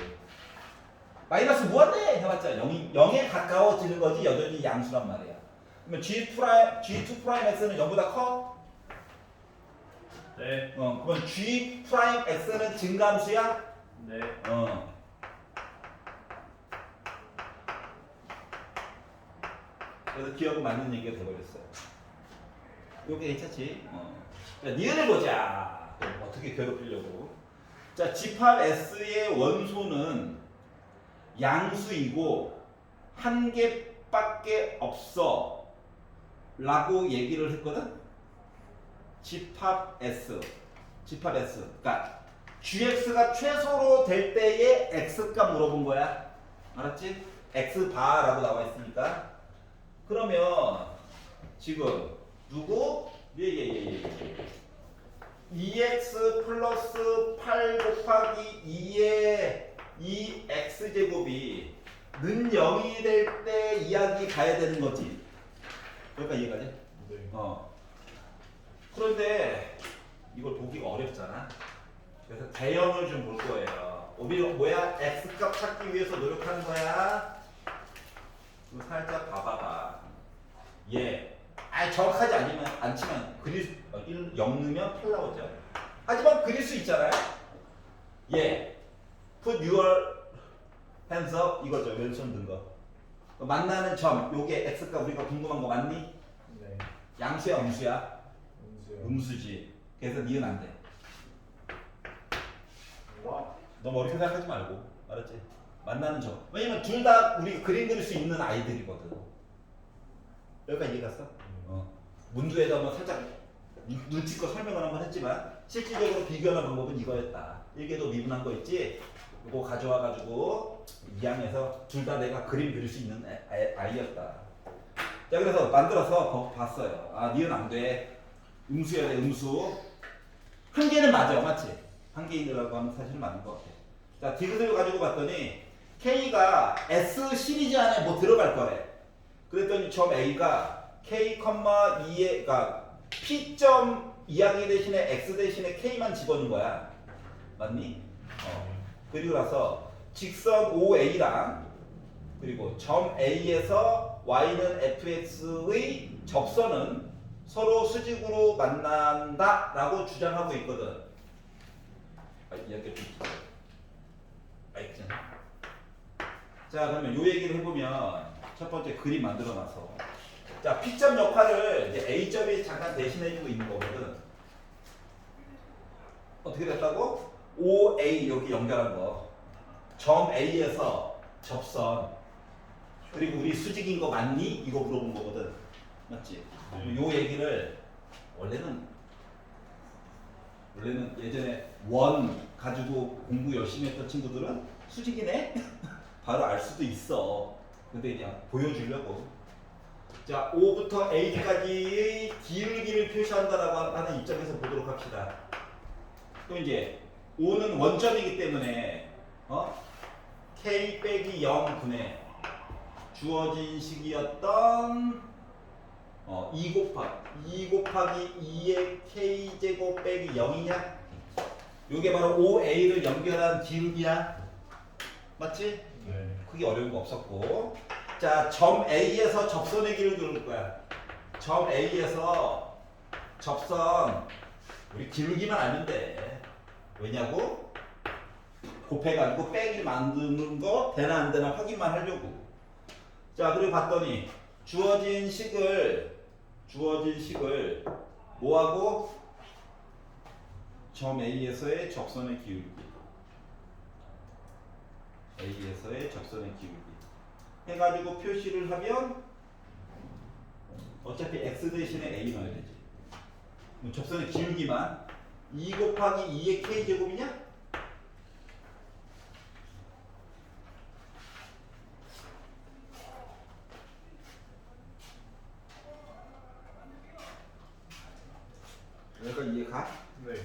마이너스 무한대 해봤자 0에 가까워지는 거지 여전히 양수란 말이야. 그러면 G2'X는 0보다 커? 네. 그러면 G'X는 증가함수야? 네. 그래서 기억은 맞는 얘기가 돼버렸어요. 요게 괜찮지? 자, 니은을 보자. 어떻게 괴롭히려고. 자, 집합 S의 원소는 양수이고 한 개밖에 없어 라고 얘기를 했거든. 집합 S. 그러니까 gx가 최소로 될 때의 x값 물어본 거야. 알았지? x바라고 나와 있으니까. 그러면 지금 누구? 예. 2x 플러스 8 곱하기 2의 2x제곱이 는 0이 될 때 이야기 가야 되는 거지. 여기까지 이해가지? 네. 그런데 이걸 보기가 어렵잖아. 그래서 대형을 좀 볼 거예요. 오히려 뭐야? x값 찾기 위해서 노력하는 거야. 좀 살짝 봐봐봐. 정확하지 않지만 그릴 0 넣으면 8 나오죠. 하지만 그릴 수 있잖아요. put your hands up 이거죠. 왼손 든 거. 만나는 점, 요게 x값 우리가 궁금한 거 맞니? 네. 양수야, 음수야? 음수요. 음수지. 그래서 니은 안 돼. 너무 어렵게 생각하지 말고. 알았지? 만나는 점. 왜냐면 둘 다 우리가 그림 그릴 수 있는 아이들이거든. 여기까지 이해 갔어? 문두에다 한번 살짝 눈치껏 설명을 한번 했지만 실질적으로 비교하는 방법은 이거였다. 일개도 미분한 거 있지? 이거 가져와가지고 2항에서 둘 다 내가 그림 그릴 수 있는 아이였다. 자, 그래서 만들어서 봤어요. 아, 니은 안 돼. 음수여야 돼, 음수. 한 개는 맞아, 맞지? 한 개인이라고 하면 사실은 맞는 것 같아. 자, 디귿을 가지고 봤더니 K가 S 시리즈 안에 뭐 들어갈 거래. 그랬더니 점 A가 K, 2에, 그러니까 P점 이야기 대신에 X 대신에 K만 집어넣은 거야. 맞니? 그리고 나서 직선 OA랑 그리고 점 A에서 Y는 fx의 접선은 서로 수직으로 만난다 라고 주장하고 있거든. 이야기 자, 그러면 요 얘기를 해보면 첫 번째 그림 만들어놔서. 자, P점 역할을 이제 A점이 잠깐 대신해주고 있는 거거든. 어떻게 됐다고? OA 이렇게 연결한 거. 점 A에서 접선. 그리고 우리 수직인 거 맞니? 이거 물어본 거거든. 맞지? 요 얘기를 원래는 예전에 원 가지고 공부 열심히 했던 친구들은 수직이네? 바로 알 수도 있어. 근데 그냥 보여주려고. 자, O부터 A까지의 기울기를 표시한다라고 하는 입장에서 보도록 합시다. 그럼 이제 O는 원점이기 때문에 K 빼기 0분의 주어진 식이었던 2 곱하기 2의 K제곱 빼기 0이냐? 요게 바로 OA를 연결한 기울기야. 맞지? 네. 크게 어려운 거 없었고. 자, 점 A에서 접선의 길을 그릴 거야. 점 A에서 접선 우리 기울기만 알면 돼. 왜냐고? 곱해가지고 빼기 만드는 거 되나 안 되나 확인만 하려고. 자, 그리고 봤더니 주어진 식을 뭐하고? 점 A에서의 접선의 기울기. A에서의 접선의 기울기. 해가지고 표시를 하면 어차피 X 대신에 A 넣어야 되지. 그럼 접선의 기울기만 2 곱하기 2의 K제곱이냐? 여기까지 이해가? 네.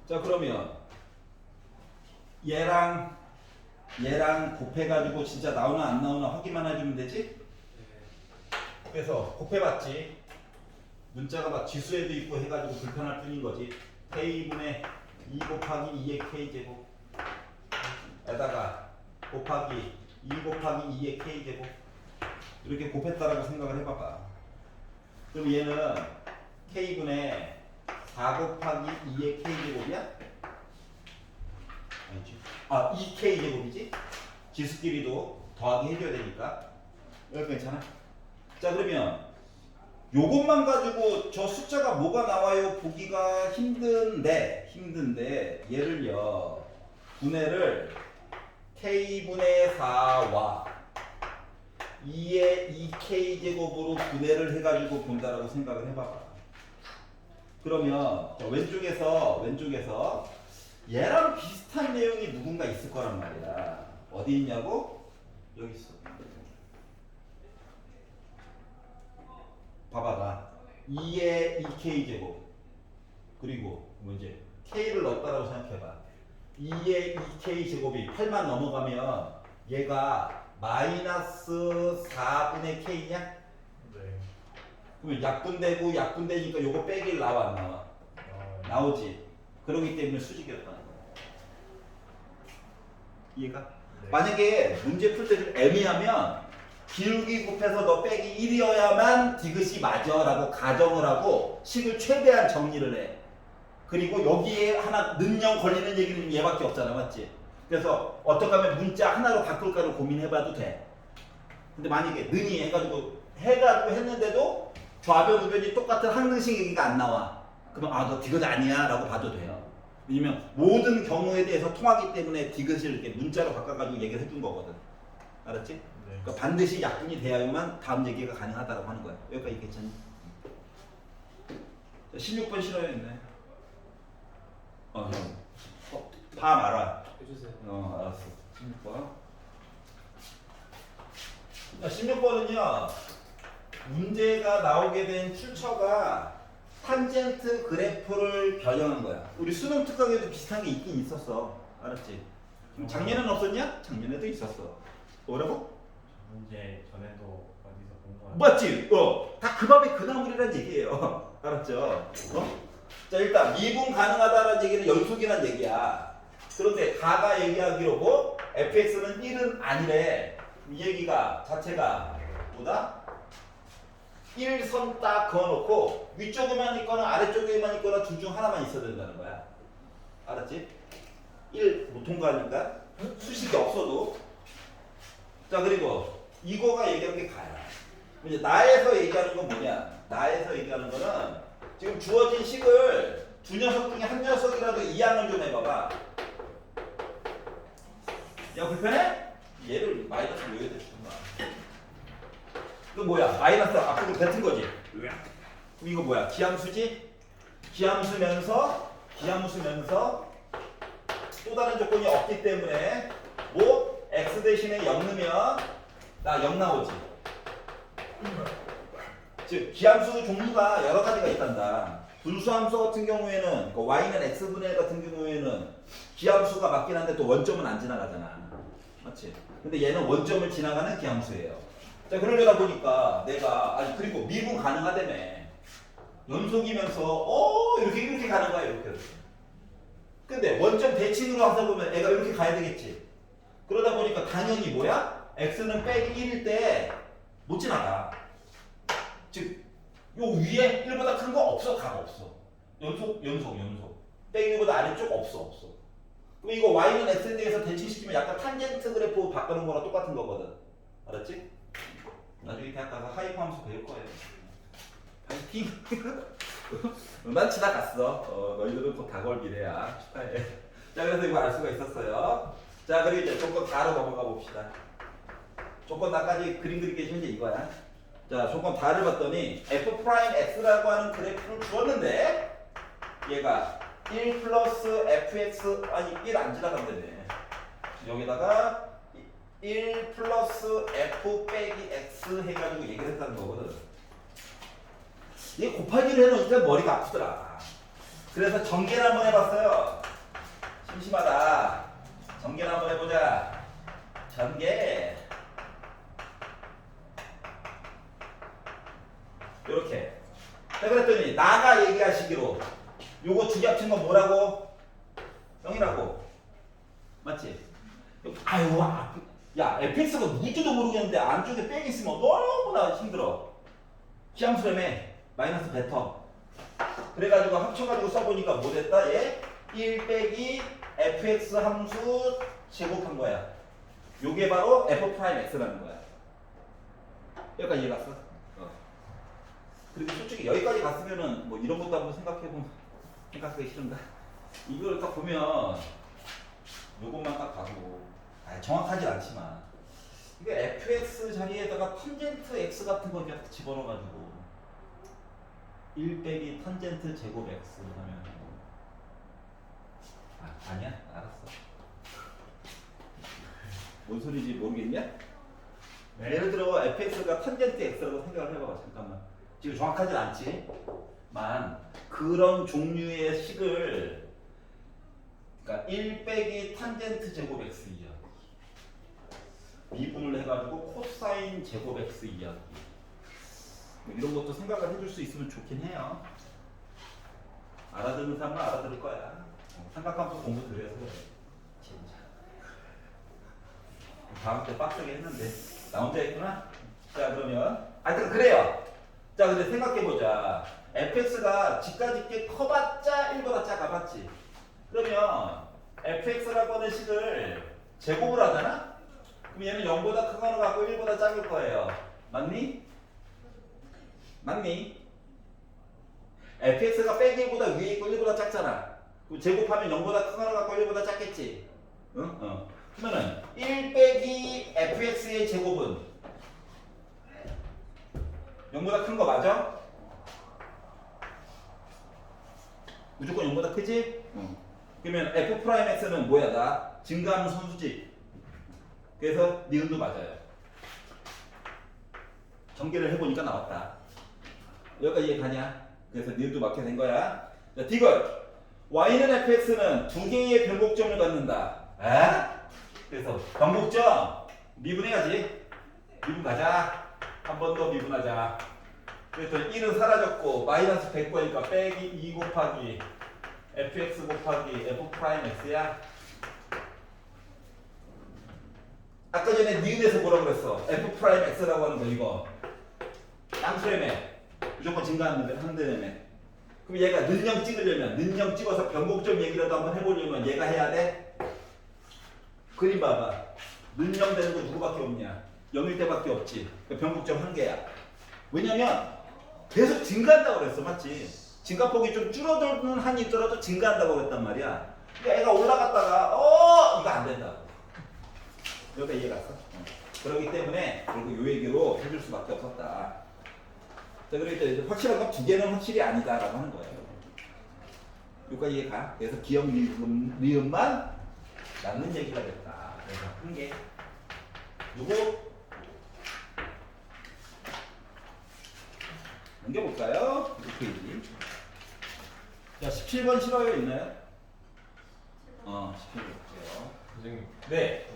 자, 그러면 얘랑 곱해가지고 진짜 나오나 안 나오나 확인만 해주면 되지? 그래서 곱해봤지. 문자가 막 지수에도 있고 해가지고 불편할 뿐인 거지. K분의 2 곱하기 2의 K제곱 에다가 곱하기 2 곱하기 2의 K제곱 이렇게 곱했다라고 생각을 해봐봐. 그럼 얘는 K분의 4 곱하기 2의 K제곱이야? 아니지. 2K제곱이지? 지수끼리도 더하기 해줘야 되니까. 여기 괜찮아? 자, 그러면 요것만 가지고 저 숫자가 뭐가 나와요? 보기가 힘든데 얘를요. 분해를 K분의 4와 2의 2K제곱으로 분해를 해가지고 본다라고 생각을 해봐봐. 그러면 왼쪽에서 얘랑 비슷한 내용이 누군가 있을 거란 말이야. 어디 있냐고? 여기 있어. 봐봐라. 2의 2K제곱 그리고 뭐 이제 K를 넣었다라고 생각해봐. 2의 2K제곱이 8만 넘어가면 얘가 마이너스 4분의 K냐? 네. 그러면 약분되니까 요거 빼기 나와 안 나와? 나오지. 그러기 때문에 수직이었다는 거야. 이해가? 네. 만약에 문제 풀 때 좀 애매하면 기울기 곱해서 너 빼기 1이어야만 디귿이 맞아 라고 가정을 하고 식을 최대한 정리를 해. 그리고 여기에 하나 는영 걸리는 얘기는 얘밖에 없잖아. 맞지? 그래서 어떻게 하면 문자 하나로 바꿀까를 고민해봐도 돼. 근데 만약에 는이 해가지고 했는데도 좌변 우변이 똑같은 항등식 얘기가 안 나와. 그러면 너 디귿 아니야 라고 봐도 돼요. 왜냐면 모든 경우에 대해서 통하기 때문에 디귿을 이렇게 문자로 바꿔가지고 얘기를 해준 거거든. 알았지? 네. 그러니까 반드시 약분이 돼야만 다음 얘기가 가능하다고 하는 거야. 여기까지 괜찮니? 16번 실어야겠네. 형. 다 말아. 해주세요. 알았어. 16번. 16번은요. 문제가 나오게 된 출처가 탄젠트 그래프를 변형한 거야. 우리 수능 특강에도 비슷한 게 있긴 있었어. 알았지? 작년에는 없었냐? 작년에도 있었어. 뭐라고? 문제 전에도 어디서 본거 맞지? 다 그 밥에 그 나물이란 얘기예요. 알았죠? 자, 일단 미분 가능하다는 얘기는 연속이란 얘기야. 그런데 가가 얘기하기로 뭐 fx는 1은 아니래. 이 얘기가 자체가 뭐다? 1선 딱 그어놓고 위쪽에만 있거나 아래쪽에만 있거나 둘 중 하나만 있어야 된다는 거야. 알았지? 1 못 통과하니까 수식이 없어도. 자, 그리고 이거가 얘기하는 게 가야. 이제 나에서 얘기하는 건 뭐냐? 나에서 얘기하는 거는 지금 주어진 식을 두 녀석 중에 한 녀석이라도 이항을 좀 해봐봐. 야 불편해? 얘를 마이너스 왜 해야 되나? 그 뭐야? 마이너스 앞으로 뱉은 거지. 그럼 이거 뭐야? 기함수지? 기함수면서 또 다른 조건이 없기 때문에 뭐 x 대신에 0 넣으면 나 0 나오지. 즉 기함수 종류가 여러 가지가 있단다. 분수함수 같은 경우에는 그 y는 x분의 같은 경우에는 기함수가 맞긴 한데 또 원점은 안 지나가잖아. 맞지? 근데 얘는 원점을 지나가는 기함수예요. 자 그러려다 보니까 내가 아니 그리고 미분 가능하다며. 연속이면서 이렇게 가는 거야 이렇게. 근데 원점 대칭으로 하다 보면 애가 이렇게 가야 되겠지. 그러다 보니까 당연히 뭐야? x는 빼기 1일 때 못 지나가. 즉, 요 위에 1보다 큰 거 없어, 각 없어. 연속. 빼기 1보다 아래쪽 없어. 그럼 이거 y는 x에 대해서 대칭시키면 약간 탄젠트 그래프 바꾸는 거랑 똑같은 거거든. 알았지? 나중에 대학 가서 하이퍼 함수 배울 거예요. 파이팅! 난 지나갔어. 너희들은 곧 다걸 미래야. 축하해. 자, 그래서 이거 알 수가 있었어요. 자, 그리고 이제 조건 4로 넘어가 봅시다. 조건 4까지 그림 그리기 쉬운 게 이거야. 자, 조건 4를 봤더니 f'x라고 하는 그래프를 주었는데 얘가 1 플러스 fx 아니 1 안 지나간다네. 여기다가 1 플러스 f 빼기 x 해가지고 얘기를 했다는 거거든. 이게 곱하기를 해놓으니까 머리가 아프더라. 그래서 전개를 한번 해봤어요. 심심하다. 전개를 한번 해보자. 전개. 이렇게. 자, 그랬더니 나가 얘기하시기로 요거 두 개 합친 건 뭐라고? 0이라고. 맞지? 아유, 야, fx가 뭔지도 모르겠는데 안쪽에 빼기 있으면 너무나 힘들어. 기함수라며 마이너스 베터. 그래가지고 합쳐가지고 써보니까 뭐 됐다? 얘 1 빼기 fx 함수 제곱한 거야. 요게 바로 f'x라는 거야. 여기까지 이해 갔어? 그리고 솔직히 여기까지 갔으면은 뭐 이런 것도 한번 생각하기 싫은가? 이걸 딱 보면 요것만 딱 봐도 정확하지 않지만 이게 fx 자리에다가 탄젠트 x 같은 거 그냥 집어넣어가지고 1 빼기 탄젠트 제곱 x 하면 아니야? 알았어. 뭔 소리인지 모르겠냐? 네. 예를 들어 fx가 탄젠트 x라고 생각을 해봐봐. 잠깐만. 지금 정확하진 않지만 그런 종류의 식을 그러니까 1 빼기 탄젠트 제곱 x 이하기 미분을 해가지고 코사인 제곱 x 이하기 뭐 이런 것도 생각을 해줄 수 있으면 좋긴 해요. 알아듣는 사람은 알아들을 거야. 삼각함수 공부 들여서 그래. 진짜 다음 때 빡세게 했는데 나 혼자 했구나. 자 그러면 하여튼 그래요. 자 근데 생각해보자. fx가 집까짓게 커봤자 1보다 작아 봤지. 그러면 fx라고 하는 식을 제곱을 하잖아? 그럼 얘는 0보다 큰 거로 갖고 1보다 작을 거예요. 맞니? 맞니? fx가 빼기 1보다 위에 있고 1보다 작잖아. 그럼 제곱하면 0보다 큰 거로 갖고 1보다 작겠지? 응? 그러면은 1 빼기 fx의 제곱은 0보다 큰 거 맞아? 무조건 0보다 크지? 그러면 f'x는 뭐야? 나 증가하는 선수지. 그래서 니은도 맞아요. 전개를 해보니까 나왔다. 여기까지 이해 가냐? 그래서 니은도 맞게 된 거야. 자, 디귿. y는 fx는 두 개의 변곡점을 갖는다. 그래서 변곡점 미분해야지. 미분 가자. 한 번 더 미분하자. 그랬더니 1은 사라졌고 마이너스 100거니까 빼기 2 곱하기 fx 곱하기 f'x야. 아까 전에 니은에서 뭐라고 그랬어? f'x라고 하는 거 이거 양수라며 무조건 증가한다며. 그럼 얘가 는영 찍으려면 는영 찍어서 변곡점 얘기라도 한번 해보려면 얘가 해야 돼? 그림 봐봐. 는영 되는 거 누구밖에 없냐? 0일 때밖에 없지. 그러니까 변곡점 한 개야. 왜냐면 계속 증가한다고 그랬어, 맞지? 증가폭이 좀 줄어드는 한이 있더라도 증가한다고 그랬단 말이야. 그러니까 애가 올라갔다가 이거 안 된다고. 여기가 이해 갔어? 그렇기 때문에 결국 요 얘기로 해줄 수밖에 없었다. 자, 그러니까 이제 확실한 건 두 개는 확실히 아니다라고 하는 거예요. 여기까지 이해가? 그래서 기억 니은만 남는 얘기가 됐다. 그래서 한 개. 요거 넘겨볼까요? 이 페이지. 자, 17번 싫어요 있나요? 17번 볼게요. 선생님. 네.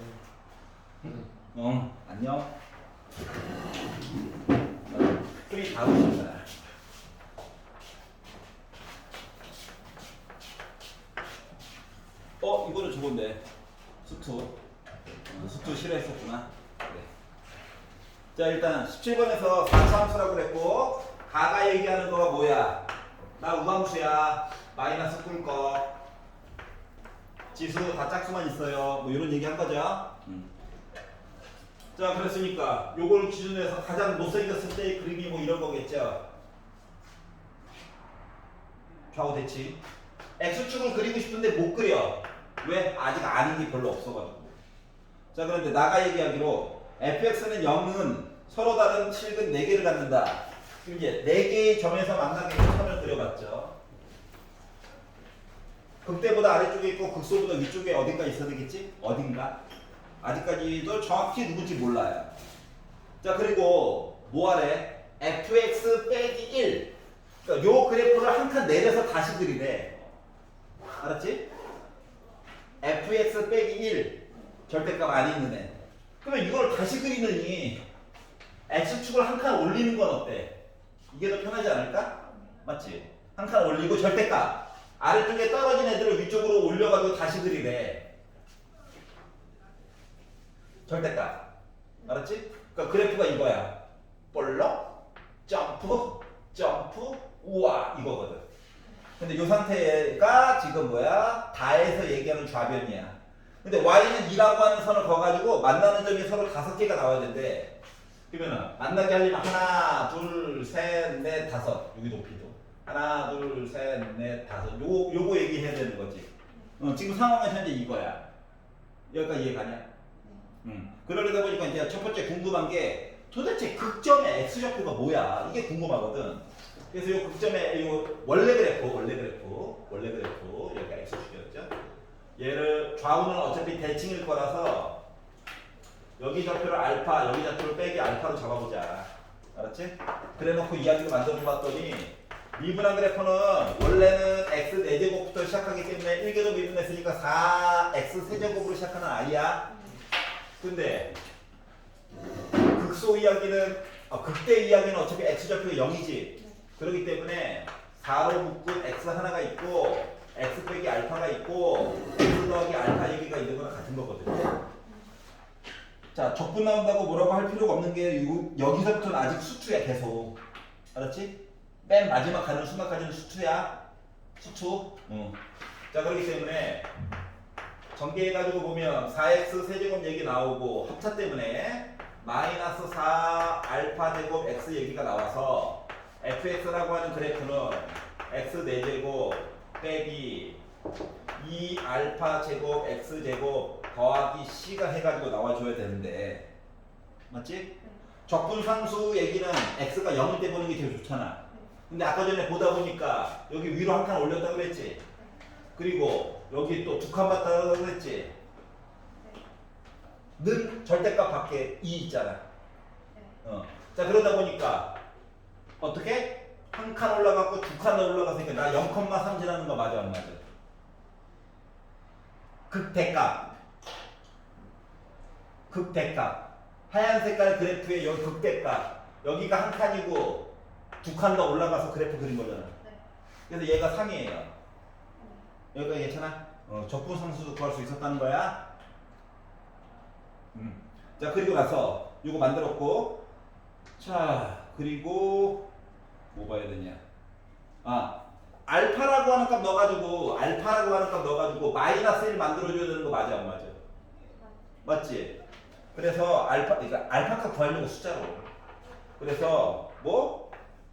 안녕. 소리 다 오신다. 이거는 저건데. 수투. 수투 싫어했었구나. 네. 자, 일단 17번에서 4차 함수라고 그랬고, 가가 얘기하는 거가 뭐야? 나 우함수야. 마이너스 꿀거. 지수 다 짝수만 있어요. 뭐 이런 얘기 한 거죠. 자, 그랬으니까 요걸 기준으로 해서 가장 못생겼을 때의 그림이 뭐 이런 거겠죠. 좌우 대칭. X축을 그리고 싶은데 못 그려. 왜? 아직 아는 게 별로 없어가지고. 자, 그런데 나가 얘기하기로 fx는 0은 서로 다른 실근 4개를 갖는다. 그럼 이제 4개의 점에서 만나게 선을 그려봤죠. 극대보다 아래쪽에 있고 극소보다 위쪽에 어딘가 있어야 되겠지? 어딘가? 아직까지도 정확히 누군지 몰라요. 자, 그리고 뭐하래? fx 빼기 1. 그러니까 요 그래프를 한 칸 내려서 다시 그리래. 알았지? fx 빼기 1. 절대값 안 있는 애. 그러면 이걸 다시 그리느니 x축을 한 칸 올리는 건 어때? 이게 더 편하지 않을까? 맞지? 한 칸 올리고 절대값. 아래쪽에 떨어진 애들을 위쪽으로 올려가지고 다시 그리래. 절대값. 알았지? 그러니까 그래프가 이거야. 볼록, 점프, 점프, 우와 이거거든. 근데 이 상태가 지금 뭐야? 다에서 얘기하는 좌변이야. 근데 y는 2라고 하는 선을 그어가지고 만나는 점이 서로 5개가 나와야 된대. 그러면은 만나게 하려면 하나, 둘, 셋, 넷, 다섯. 여기 높이도. 하나, 둘, 셋, 넷, 다섯. 요거 얘기해야 되는 거지. 지금 상황은 현재 이거야. 여기까지 이해가냐? 그러려다 보니까 이제 첫 번째 궁금한 게 도대체 극점의 x좌표가 뭐야? 이게 궁금하거든. 그래서 이 극점의 이 원래 그래프 여기가 x축이었죠. 얘를 좌우는 어차피 대칭일 거라서 여기 좌표를 알파, 여기 좌표를 빼기 알파로 잡아보자. 알았지? 그래놓고 이야기를 만들어 봤더니 미분한 그래프는 원래는 x 4제곱부터 시작하기 때문에 1계도 미분했으니까 4x 세제곱으로 시작하는 i야. 근데 극소 이야기는 극대 이야기는 어차피 x좌표가 0이지. 그렇기 때문에 4로 묶은 x 하나가 있고 x 빼기 알파가 있고 x 더하기 알파 얘기가 있는 거랑 같은 거거든요. 자, 적분 나온다고 뭐라고 할 필요가 없는 게 여기서부터는 아직 수투야 계속. 알았지? 맨 마지막 가는 순간까지는 수투야. 수투. 자, 그렇기 때문에 전개해가지고 보면 4x 세제곱 얘기 나오고 합차 때문에 마이너스 4 알파 제곱 x 얘기가 나와서 fx라고 하는 그래프는 x 4제곱 빼기 2 알파 제곱 x 제곱 더하기 c가 해가지고 나와줘야 되는데 맞지? 적분상수 얘기는 x가 0일 때 보는 게 제일 좋잖아. 근데 아까 전에 보다 보니까 여기 위로 한 칸 올렸다고 그랬지? 그리고 여기 또 2칸 봤다고 그랬지? 는 절대값 밖에 2 있잖아. 자, 그러다 보니까 어떻게? 한 칸 올라갔고 2칸 올라갔으니까 나 0,3 지나는 거 맞아 안 맞아? 극대값. 하얀 색깔 그래프에 여기 극대값. 여기가 한 칸이고 2칸 더 올라가서 그래프 그린 거잖아. 그래서 얘가 3이에요. 여기가 괜찮아? 적분상수도 구할 수 있었다는 거야. 자, 그리고 나서 이거 만들었고, 자, 그리고 뭐 봐야 되냐? 알파라고 하는 값 넣어가지고 마이너스 1 만들어줘야 되는 거 맞아 안 맞아? 맞지? 그래서 그러니까 알파 구하려고 숫자로. 그래서 뭐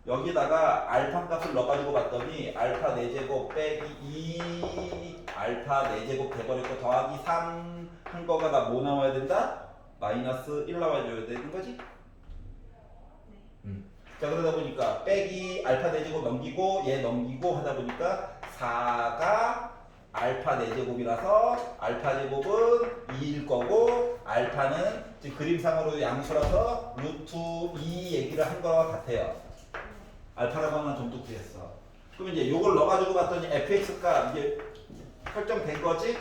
여기다가 알파 값을 넣어가지고 봤더니 알파 4제곱 빼기 2 알파 4제곱 돼버렸고 더하기 3 한 거가 다 뭐 나와야 된다? 마이너스 1 나와줘야 되는 거지? 자 그러다 보니까 빼기 알파 4제곱 넘기고 얘 넘기고 하다 보니까 4가 알파 4제곱이라서 알파 제곱은 2일 거고 알파는 지금 그림상으로 양수라서 루트 2 얘기를 한 거와 같아요. 알파라고 하는 점도 구했어. 그럼 이제 요걸 넣어가지고 봤더니 fx가 이제 설정된 거지?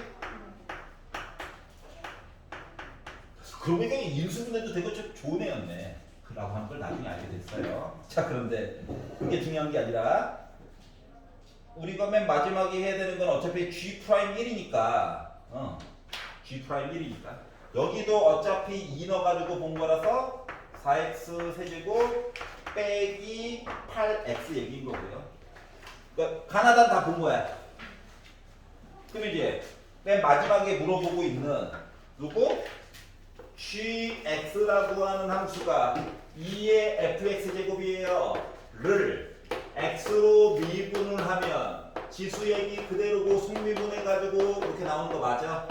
그러고 보니까 인수분해도 되게 좀 좋은 애였네. 라고 하는 걸 나중에 알게 됐어요. 자 그런데 그게 중요한 게 아니라 우리가 맨 마지막에 해야 되는 건 어차피 G'1이니까 G'1이니까 여기도 어차피 2 넣어가지고 본 거라서 4x 세제곱 빼기 8x 얘기인 거고요. 그러니까 가나다는 다 본 거야. 그럼 이제 맨 마지막에 물어보고 있는 누구? gx라고 하는 함수가 2의 fx 제곱이에요. 를 x로 미분을 하면 지수 얘기 그대로고 속미분해 가지고 그렇게 나오는 거 맞아?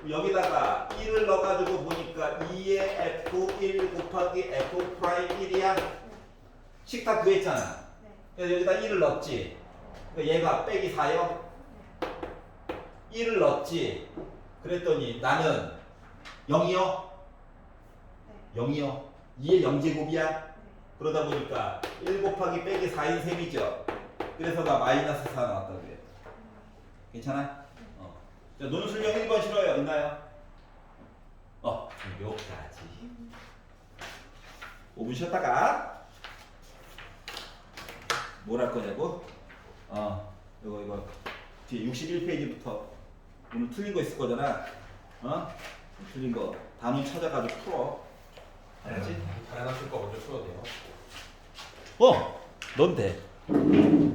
여기다가 1을 넣어가지고 보니까 2의 f1 곱하기 f'1이야. 식 다 구했잖아. 그래서 여기다 1을 넣었지. 그러니까 얘가 빼기 4요. 1을 넣었지. 그랬더니 나는 0이요? 0이요. 2의 0제곱이야? 그러다 보니까 1 곱하기 빼기 4인 셈이죠. 그래서 나 마이너스 4 나왔다고 해요. 괜찮아? 자, 논술형 1번 싫어요. 있나요? 여기까지. 5분 쉬었다가 뭘 할 거냐고? 이거 뒤에 61페이지부터 오늘 틀린 거 있을 거잖아. 틀린 거 단원 찾아가지고 풀어. 알았지? 다 해놨을 거 먼저 풀어도 돼요? 넌 돼.